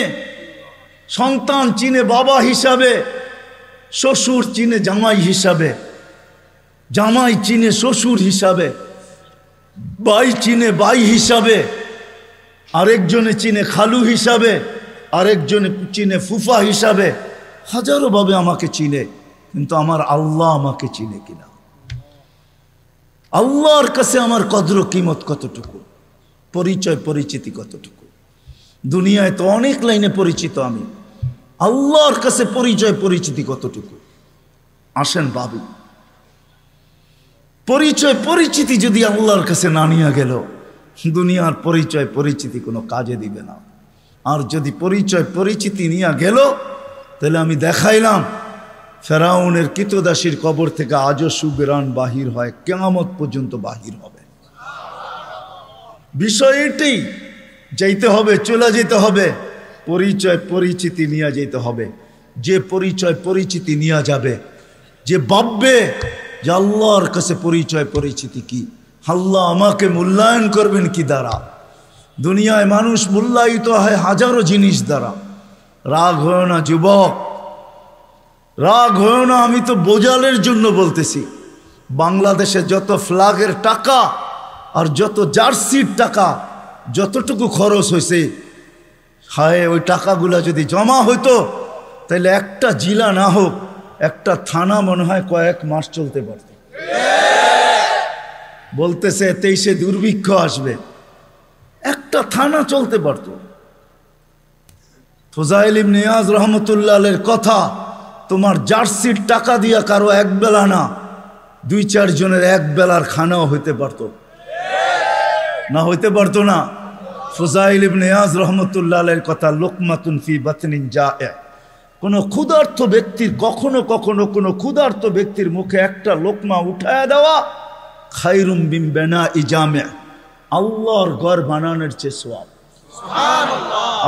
সন্তান চিনে বাবা হিসাবে, শ্বশুর চিনে জামাই হিসাবে, জামাই চিনে শ্বশুর হিসাবে, ভাই চিনে ভাই হিসাবে, আরেকজনে চিনে খালু হিসাবে, আরেকজনে চিনে ফুফা হিসাবে, হাজারো ভাবে আমাকে চিনে, কিন্তু আমার আল্লাহ আমাকে চিনে কিনা, আল্লাহর কাছে আমার কদর কিমত কতটুকু, পরিচয় পরিচিতি কতটুকু। দুনিয়ায় তো অনেক লাইনে পরিচিত আমি, আল্লাহর কাছে পরিচয় পরিচিতি কতটুকু। আসেন ভাবি, পরিচয় পরিচিতি যদি আল্লাহর কাছে না নিয়ে গেল, দুনিয়ার পরিচয় পরিচিতি কোনো কাজে দিবে না। আর যদি পরিচয় পরিচিতি নিয়ে গেল, তাহলে আমি দেখাইলাম ফেরাউনের কৃতদাসীর কবর থেকে আজও সুবেরান বাহির হয়, কিয়ামত পর্যন্ত বাহির হবে। বিষয় এটাই, যাইতে হবে, চলে যেতে হবে, পরিচয় পরিচিতি নিয়ে যেতে হবে। যে পরিচয় পরিচিতি নিয়ে যাবে, যে ভাববে যে আল্লাহর কাছে পরিচয় পরিচিতি কি, আল্লাহ আমাকে মূল্যায়ন করবেন কি দ্বারা। দুনিয়ায় মানুষ মূল্যায়িত হয় হাজারো জিনিস দ্বারা। রাগ হয় না যুবক, রাগ হয় না, আমি তো বোঝালের জন্য বলতেছি। বাংলাদেশে যত ফ্ল্যাগের টাকা আর যত জার্সির টাকা যতটুকু খরচ হয়েছে, হায় ওই টাকাগুলা যদি জমা হইতো, তাহলে একটা জেলা না হোক, একটা থানা মনে হয় কয়েক মাস চলতে পারত। বলতেছে 23-এ দুর্ভিক্ষ আসবে, একটা থানা চলতে পারত। ফুজাইল ইবনে ইয়াজ রহমতুল্লাহ আলাইহির কথা, তোমার জার্সির টাকা দিয়া কারো এক বেলা না, 2-4 জনের এক বেলার খানাও হইতে পারত না, হইতে পারতো না। ফুজাইল ইবনে ইয়াজ রহমতুল্লাহ আলাইহির কথা, লোকমাতুন ফি বাতনিন জায়ে, কোনো ক্ষুধার্ত ব্যক্তির কখনো কখনো কোনো ক্ষুধার্ত ব্যক্তির মুখে একটা লোকমা উঠায় দেওয়া খায়রুম মিন বিনাই জামি', আল্লাহর ঘর বানানোর চেয়ে সওয়াব।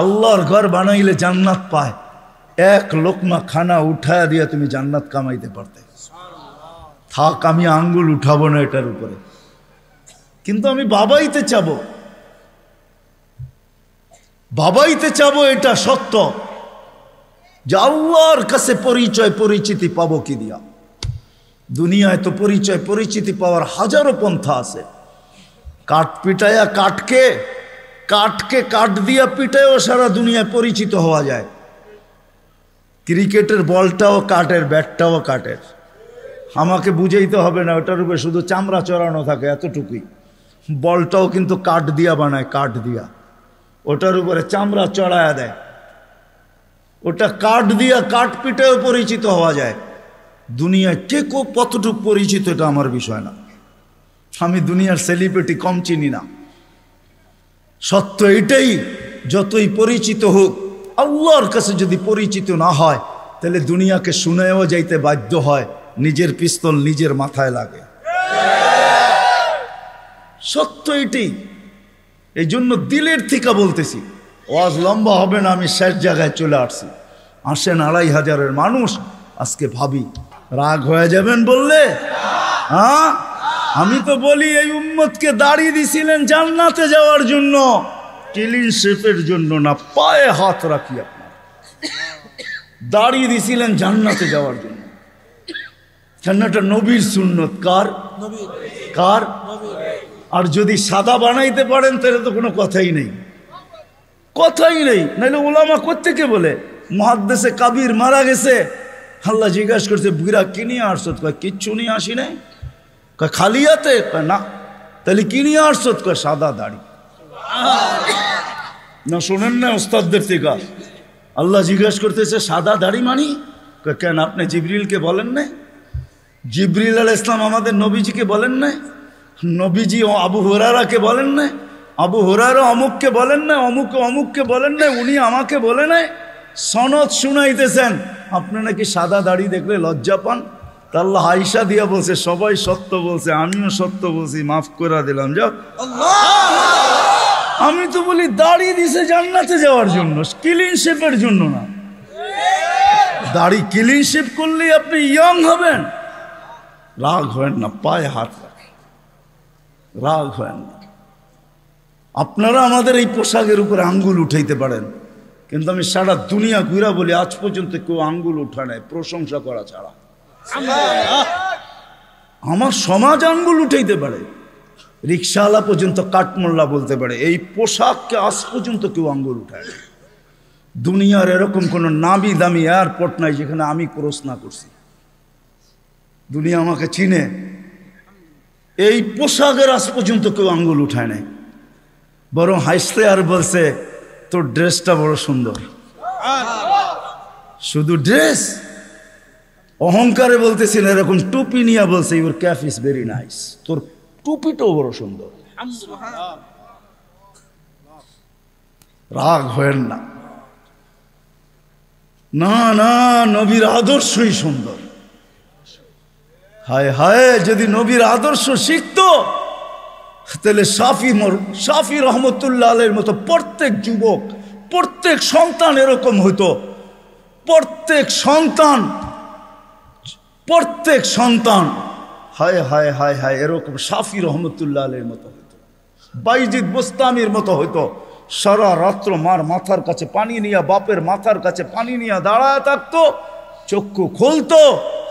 আল্লাহর ঘর বানাইলে জান্নাত পায়, এক লোকমা খানা উঠায় দিয়ে তুমি জান্নাত কামাইতে পারতে। থাক, আমি আঙ্গুল উঠাবো না এটার উপরে, কিন্তু আমি বাবাইতে চাবো, বাবাইতে চাবো, এটা সত্য যে আল্লাহর কাছে পরিচয় পরিচিতি পাবো কি দিয়া। দুনিয়ায় তো পরিচয় পরিচিতি পাওয়ার হাজারো পন্থা আছে। কাঠ পিটাইয়া কাঠকে, কাঠকে কাঠ দিয়া পিটাইও সারা দুনিয়ায় পরিচিত হওয়া যায়। ক্রিকেটের বলটাও কাঠের, ব্যাটটাও কাঠের। আমাকে বুঝাইতে হবে না, ওটার উপরে শুধু চামড়া চড়ানো থাকে, এতটুকুই। বলটাও কিন্তু কাঠ দিয়া বানায়, কাঠ দিয়া, ওটার উপরে চামড়া চড়ায়া দেয়, ওটা কাঠ দিয়া কাঠ পিটাও পরিচিত হওয়া যায়। দুনিয়ায় কে কতটুকু পরিচিত এটা আমার বিষয় না, আমি দুনিয়ার সেলিব্রিটি কম চিনি না। সত্য এটাই, যতই পরিচিত হোক, আল্লাহর কাছে যদি পরিচিত না হয়, তাহলে দুনিয়াকে শুনেও যাইতে বাধ্য হয়, নিজের পিস্তল নিজের মাথায় লাগে। সত্য এটাই। এই জন্য দিলের থেকে বলতেছি, ওয়াজ লম্বা হবে না, আমি শেষ জায়গায় চলে আসছি। আসেন 2500-এর মানুষ, আজকে ভাবি রাগ হয়ে যাবেন বললে? হ্যাঁ, আমি তো বলি এই উম্মতকে দাড়ি দিছিলেন জান্নাতে যাওয়ার জন্য, ক্লিন শেপের জন্য না। পায়ে হাত রাখি, আপনার দাড়ি দিছিলেন জান্নাতে যাওয়ার জন্য। জান্নাতটা নবীর সুন্নত। কার? কার? আর যদি সাদা বানাইতে পারেন তাহলে তো কোনো কথাই নেই, কথাই নেই। নাহলে ওলামা কোত্থেকে বলে মুহাদ্দিসে কাবির মারা গেছে, আল্লাহ জিজ্ঞাসা করছে বুড়া কি নিয়ে আসছো? কয় কিচ্ছু নিয়ে আসি নাই। কয় খালি হাতে? কয় না। তাহলে কি নিয়ে আসছো? কয় সাদা দাড়ি। না শোনেন না ওস্তাদদের থেকে? আল্লাহ জিজ্ঞাসা করতেছে সাদা দাড়ি মানি? কয় কেন, আপনি জিবরিলকে বলেন নাই? জিবরিল আলাইহিস সালাম আমাদের নবীজিকে বলেন নাই? নবীজি আবু হুরায়রাকে বলেন নাই? আবু হুরায়রা অমুককে বলেন নাই? অমুককে অমুককে বলেন নাই? উনি আমাকে বলে নাই? সনদ শুনাইতেছেন, আপনি নাকি সাদা দাড়ি দেখলে লজ্জা পান। তা আল্লাহ আয়েশা দিয়া বলছে সবাই সত্য বলছে, আমিও সত্য বলছি, মাফ করে দিলাম। যাও, আমি তো বলি দাড়ি দিছে জান্নাতে যাওয়ার জন্য, ক্লিন শেপের জন্য না। দাড়ি ক্লিন শেপ করলেই আপনি ইয়ং হবেন। রাগ হয় না, পায়ে হাত রাখেন, রাগ হয় না। আপনারা আমাদের এই পোশাকের উপরে আঙ্গুল উঠাইতে পারেন, কিন্তু আমি সারা দুনিয়া ঘুরা বলি আজ পর্যন্ত কেউ আঙ্গুল উঠায় নাই প্রশংসা করা ছাড়া। আমার সমাজ আঙ্গুল উঠাইতে পারে, রিক্সাওয়ালা পর্যন্ত কাঠমোল্লা বলতে পারে, এই পোশাককে আজ পর্যন্ত কেউ আঙ্গুল উঠায় না। দুনিয়ার এরকম কোনো নামি দামি এয়ারপোর্ট নাই যেখানে আমি ক্রস না করছি। দুনিয়া আমাকে চিনে। এই পোশাকের আজ পর্যন্ত কেউ আঙ্গুল উঠায় নাই, বরং হাসতে আর বলছে তোর ড্রেসটা বড় সুন্দর। শুধু ড্রেস, অহংকারে বলতেছিল, এরকম টুপি নিয়ে বলছে your cap is very nice, তোর টুপিটাও বড় সুন্দর। রাগ হয়েন না, না না, নবীর আদর্শই সুন্দর। হায় হায়, যদি নবীর আদর্শ শিখতো তাহলে শাফি রহমতুল্লাহ আলাইহির মতো প্রত্যেক যুবক, প্রত্যেক সন্তান এরকম হতো। প্রত্যেক সন্তান হায় হায় হায় হায় এরকম শাফি রহমতুল্লাহ আলাইহির মতো হতো, বাইজিদ বোস্তামির মতো হতো। সারা রাত্র মার মাথার কাছে পানি নিয়ে, বাপের মাথার কাছে পানি নিয়ে দাঁড়ায় থাকতো। চক্ষু খুলতো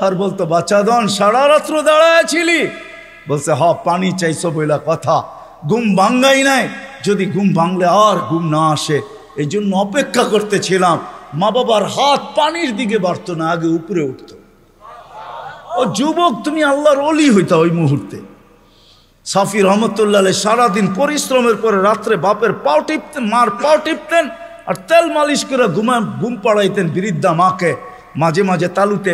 আর বলতো বাচ্চাদন সারা রাত্র দাঁড়ায় ছিলি? বলছে হ, পানি চাইছো বইলা কথা, ঘুম ভাঙ্গাই নাই। যদি ঘুম ভাঙলে আর ঘুম না আসে, এই জন্য অপেক্ষা করতেছিলাম। মা বাবার হাত পানির দিকে বাড়তো না, আগে উপরে উঠতো। ও যুবক, তুমি আল্লাহর ওলি হইতা ওই মুহূর্তে। শাফি রহমতুল্লাহ আলাইহি সারাদিন পরিশ্রমের পরে রাত্রে বাপের পাও টিপতেন, মার পাও টিপতেন, আর তেল মালিশ করে ঘুম পাড়াইতেন বৃদ্ধা মাকে। মাঝে মাঝে তালুতে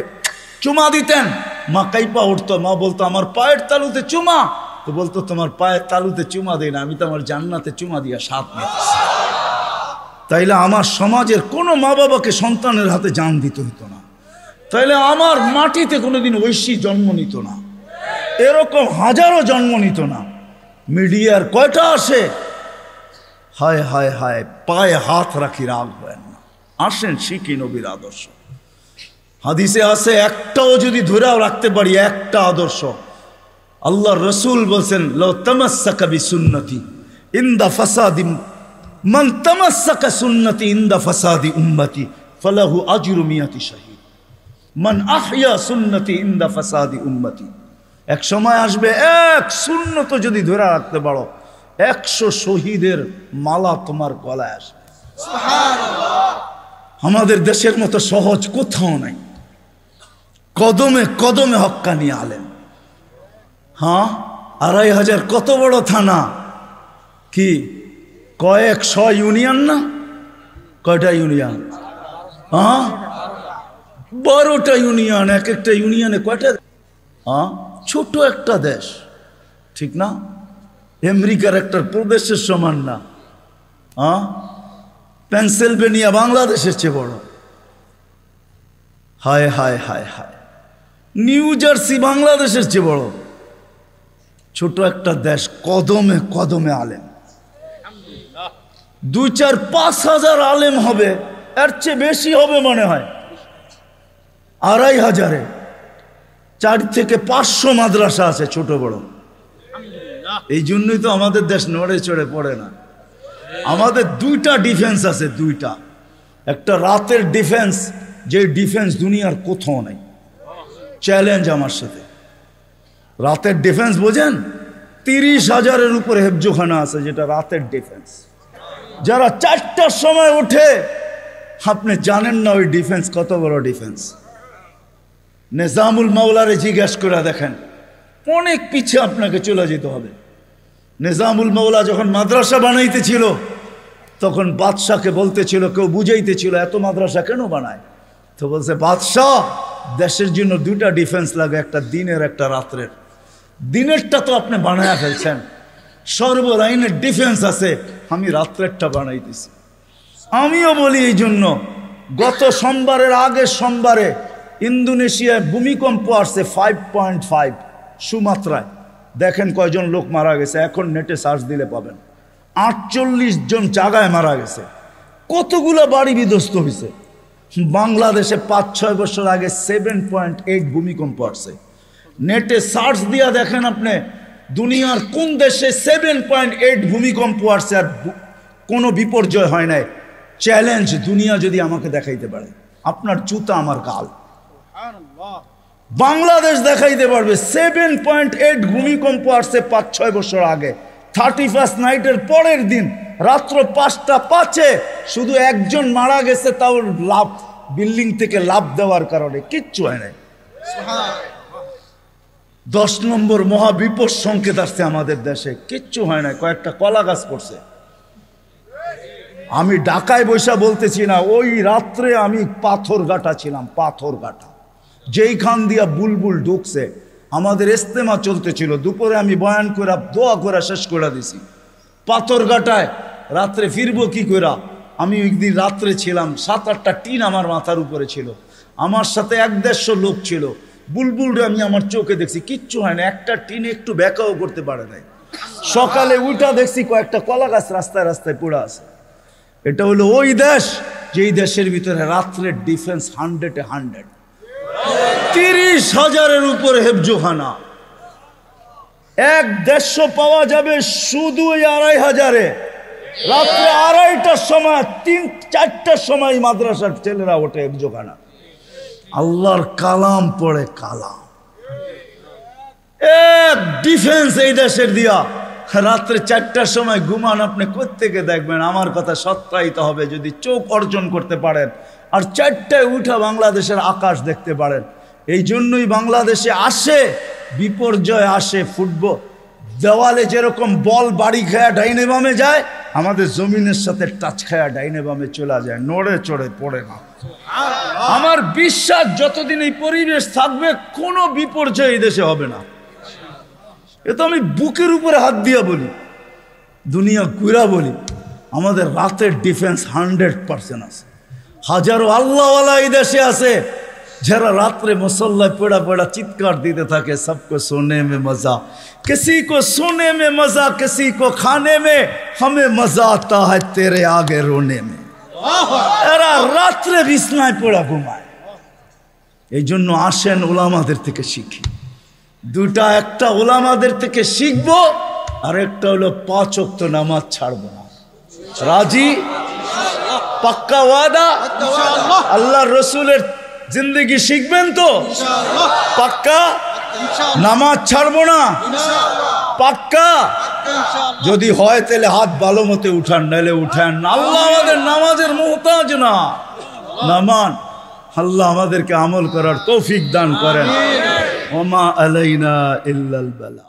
চুমা দিতেন, মা কাইপা উঠতো। মা বলতো আমার পায়ের তালুতে চুমা, তো বলতো তোমার পায়ের তালুতে চুমা দেয় না, আমি তো আমার জান্নাতে চুমা দিয়া স্বাদ নিতেছি। তাইলে আমার সমাজের কোনো মা বাবাকে সন্তানের হাতে জান দিতে হতো না, তাইলে আমার মাটিতে কোনোদিন ঐশী জন্ম নিত না, এরকম হাজারো জন্ম নিত না। মিডিয়ার কয়টা আসে, হায় হায় হায়, পায়ে হাত রাখি, রাগ হয় না। আসেন শিখি নবীর আদর্শ। হাদিসে আছে, একটাও যদি ধরেও রাখতে পারি, একটা আদর্শ, আল্লাহ রসুল বলছেন লাউ তামাসসাকা বিসুন্নতি ইনদা ফাসাদি মান তামাসসাকা সুন্নতি ইনদা ফাসাদি উম্মতি ফালাহু আজরু মিয়াতি শাহীদ মান আহইয়া সুন্নতি ইনদা ফাসাদি উম্মতি। এক সময় আসবে, এক সুন্নত যদি ধরে রাখতে পারো, 100 শহীদের মালা তোমার গলায় আসবে। সুবহানাল্লাহ। আমাদের দেশের মতো সহজ কোথাও নাই। কদমে কদমে হক্কানি আলেম। হ্যাঁ, 2500 কত বড় থানা, কি কয়েকশ ইউনিয়ন না? কয়টা ইউনিয়ন? হ্যাঁ, 12টা ইউনিয়ন। এক একটা ইউনিয়নে কয়টা? হ্যাঁ, ছোট একটা দেশ, ঠিক না? আমেরিকার একটা প্রদেশের সমান না। হ্যাঁ, পেনসিলভেনিয়া বাংলাদেশের চেয়ে বড়। হায় হায় হায় হায়, নিউ জার্সি বাংলাদেশের চেয়ে বড়। ছোট একটা দেশ, কদমে কদমে আলেম। 2, 4, 5 হাজার আলেম হবে, এর চেয়ে বেশি হবে মনে হয়। 2500-এ 4 থেকে 500 মাদ্রাসা আছে, ছোট বড়। এই জন্যই তো আমাদের দেশ নড়ে চড়ে পড়ে না। আমাদের 2টা ডিফেন্স আছে, 2টা। একটা রাতের ডিফেন্স, যে ডিফেন্স দুনিয়ার কোথাও নাই। চ্যালেঞ্জ আমার সাথে। রাতের ডিফেন্স বোঝেন? 30,000-এর উপরে হেফজোখানা আছে, যেটা রাতের ডিফেন্স। যারা 4টার সময় ওঠে, আপনি জানেন না ওই ডিফেন্স কত বড় ডিফেন্স। নিজামুল মাওলারে জিজ্ঞাসা করে দেখেন, অনেক পিছিয়ে আপনাকে চলে যেতে হবে। নিজামুল মাওলা যখন মাদ্রাসা বানাইতেছিল, তখন বাদশাকে বলতেছিল, কেউ বুঝাইতেছিল এত মাদ্রাসা কেন বানায়? তো বলছে, বাদশাহ, দেশের জন্য 2টা ডিফেন্স লাগে, একটা দিনের একটা রাত্রের। দিনেরটা তো আপনি বানায়া ফেলছেন, সর্বলাইনের ডিফেন্স আছে, আমি রাত্রেরটা বানাইতেছি। আমিও বলি এই জন্য, গত সোমবারের আগের সোমবারে ইন্দোনেশিয়ায় ভূমিকম্প আসছে 5.5 সুমাত্রায়। দেখেন কয়জন লোক মারা গেছে, এখন নেটে সার্চ দিলে পাবেন। 48 জন জায়গায় মারা গেছে। কতগুলো বাড়ি বিধ্বস্ত হয়েছে। বাংলাদেশে 5-6 বছর আগে 7.8 ভূমিকম্প আসছে। নেটে সার্চ দিয়া দেখেন আপনি, দুনিয়ার কোন দেশে 7.8 ভূমিকম্প আসছে আর কোনো বিপর্যয় হয় নাই। চ্যালেঞ্জ, দুনিয়া যদি আমাকে দেখাইতে পারে, আপনার জুতা আমার গাল। বাংলাদেশ দেখাইতে পারবে 7.8 ভূমিকম্প আসছে 5-6 বছর আগে। 31st নাইটের পরের দিন রাত্র 5টা 5-এ শুধু একজন মারা গেছে, তাও লাভ, বিল্ডিং থেকে লাভ দেওয়ার কারণে, কিচ্ছু হয় নাই। 10 নম্বর মহাবিপদ সংকেত আসছে আমাদের দেশে, কিচ্ছু হয় না, কয়েকটা কলা গাছ পড়ছে। আমি ঢাকায় বৈশা বলতেছি না, ওই রাত্রে আমি পাথরঘাটা ছিলাম, পাথরঘাটা, যেইখান দিয়া বুলবুল ঢুকছে। আমাদের ইস্তেমা চলতেছিল, দুপুরে আমি বয়ান করে দোয়া করে শেষ করে দিছি। পাথরঘাটায় রাত্রে ফিরবো কি করে? আমি ওই দিন রাত্রে ছিলাম, 7-8টা টিন আমার মাথার উপরে ছিল, আমার সাথে 1-150 লোক ছিল। বুলবুলটা আমি আমার চোখে দেখছি, কিচ্ছু হয় না, একটা টিন একটু ব্যাকাও করতে পারে নাই। সকালে উঠা দেখছি কয়েকটা কলা গাছ রাস্তায় রাস্তায় পড়ে আছে। এটা হলো ওই দেশ যেই দেশের ভিতরে রাত্রের ডিফেন্স 100-এ 100, 30,000-এর উপরে হেফজোখানা। 1-150 পাওয়া যাবে শুধু 2,500-এ। রাত্রে 2:30টার সময়, 3-4টার সময় মাদ্রাসার ছেলেরা ওঠে হেফজোখানা, আল্লাহর কালাম পড়ে, কালাম। এক ডিফেন্স এই দেশের দিয়া। রাত্রে 4টার সময় ঘুমান, আপনি কোত্থেকে দেখবেন? আমার কথা সত্যায়িত হবে যদি চোখ অর্জন করতে পারেন, আর 4টায় উঠা বাংলাদেশের আকাশ দেখতে পারেন। এই জন্যই বাংলাদেশে আসে বিপর্যয়, আসে ফুটবল। দেওয়ালে যেরকম বল বাড়ি খায়া ডাইনে বামে যায়, আমাদের জমিনের সাথে টাচ খায়া ডাইনে বামে চলে যায়, নড়ে চড়ে পড়ে না। আমার বিশ্বাস যতদিন এই পরিবেশ থাকবে কোনো বিপর্যয় এই দেশে হবে না। এ তো আমি বুকের উপরে হাত দিয়া বলি, দুনিয়া ঘুরা বলি। আমাদের রাতের ডিফেন্স 100% আছে। হাজারো আল্লাহওয়ালা এই দেশে আছে যারা রাত্রে মুসল্লায় পড়া পড়া চিৎকার দিতে থাকে, সবকো সোনে মে মজা, কিসি কো সোনে মে মজা, কিসি কো খানে মে, হমে মজা আতা হ্যায় তেরে আগে রোনে মে। এরা রাত্রে বিছনায় পড়া ঘুমায়। এই জন্য আসেন ওলামাদের থেকে শিখি। দুটা, একটা ওলামাদের থেকে শিখবো, আর একটা হলো 5 ওয়াক্ত নামাজ ছাড়বো না। রাজি? পাক্কা ওয়াদা? আল্লাহ রসুলের জিন্দগি শিখবেন তো? পাক্কা? নামাজ ছাড়বো না? পাক্কা? যদি হয় তাহলে হাত ভালো মতে উঠান, নাহলে উঠান। আল্লাহ আমাদের নামাজের মুহতাজ না। নামান আল্লাহ আমাদেরকে আমল করার তৌফিক দান করেন। ওমা আলাইনা ইল্লাল বালা।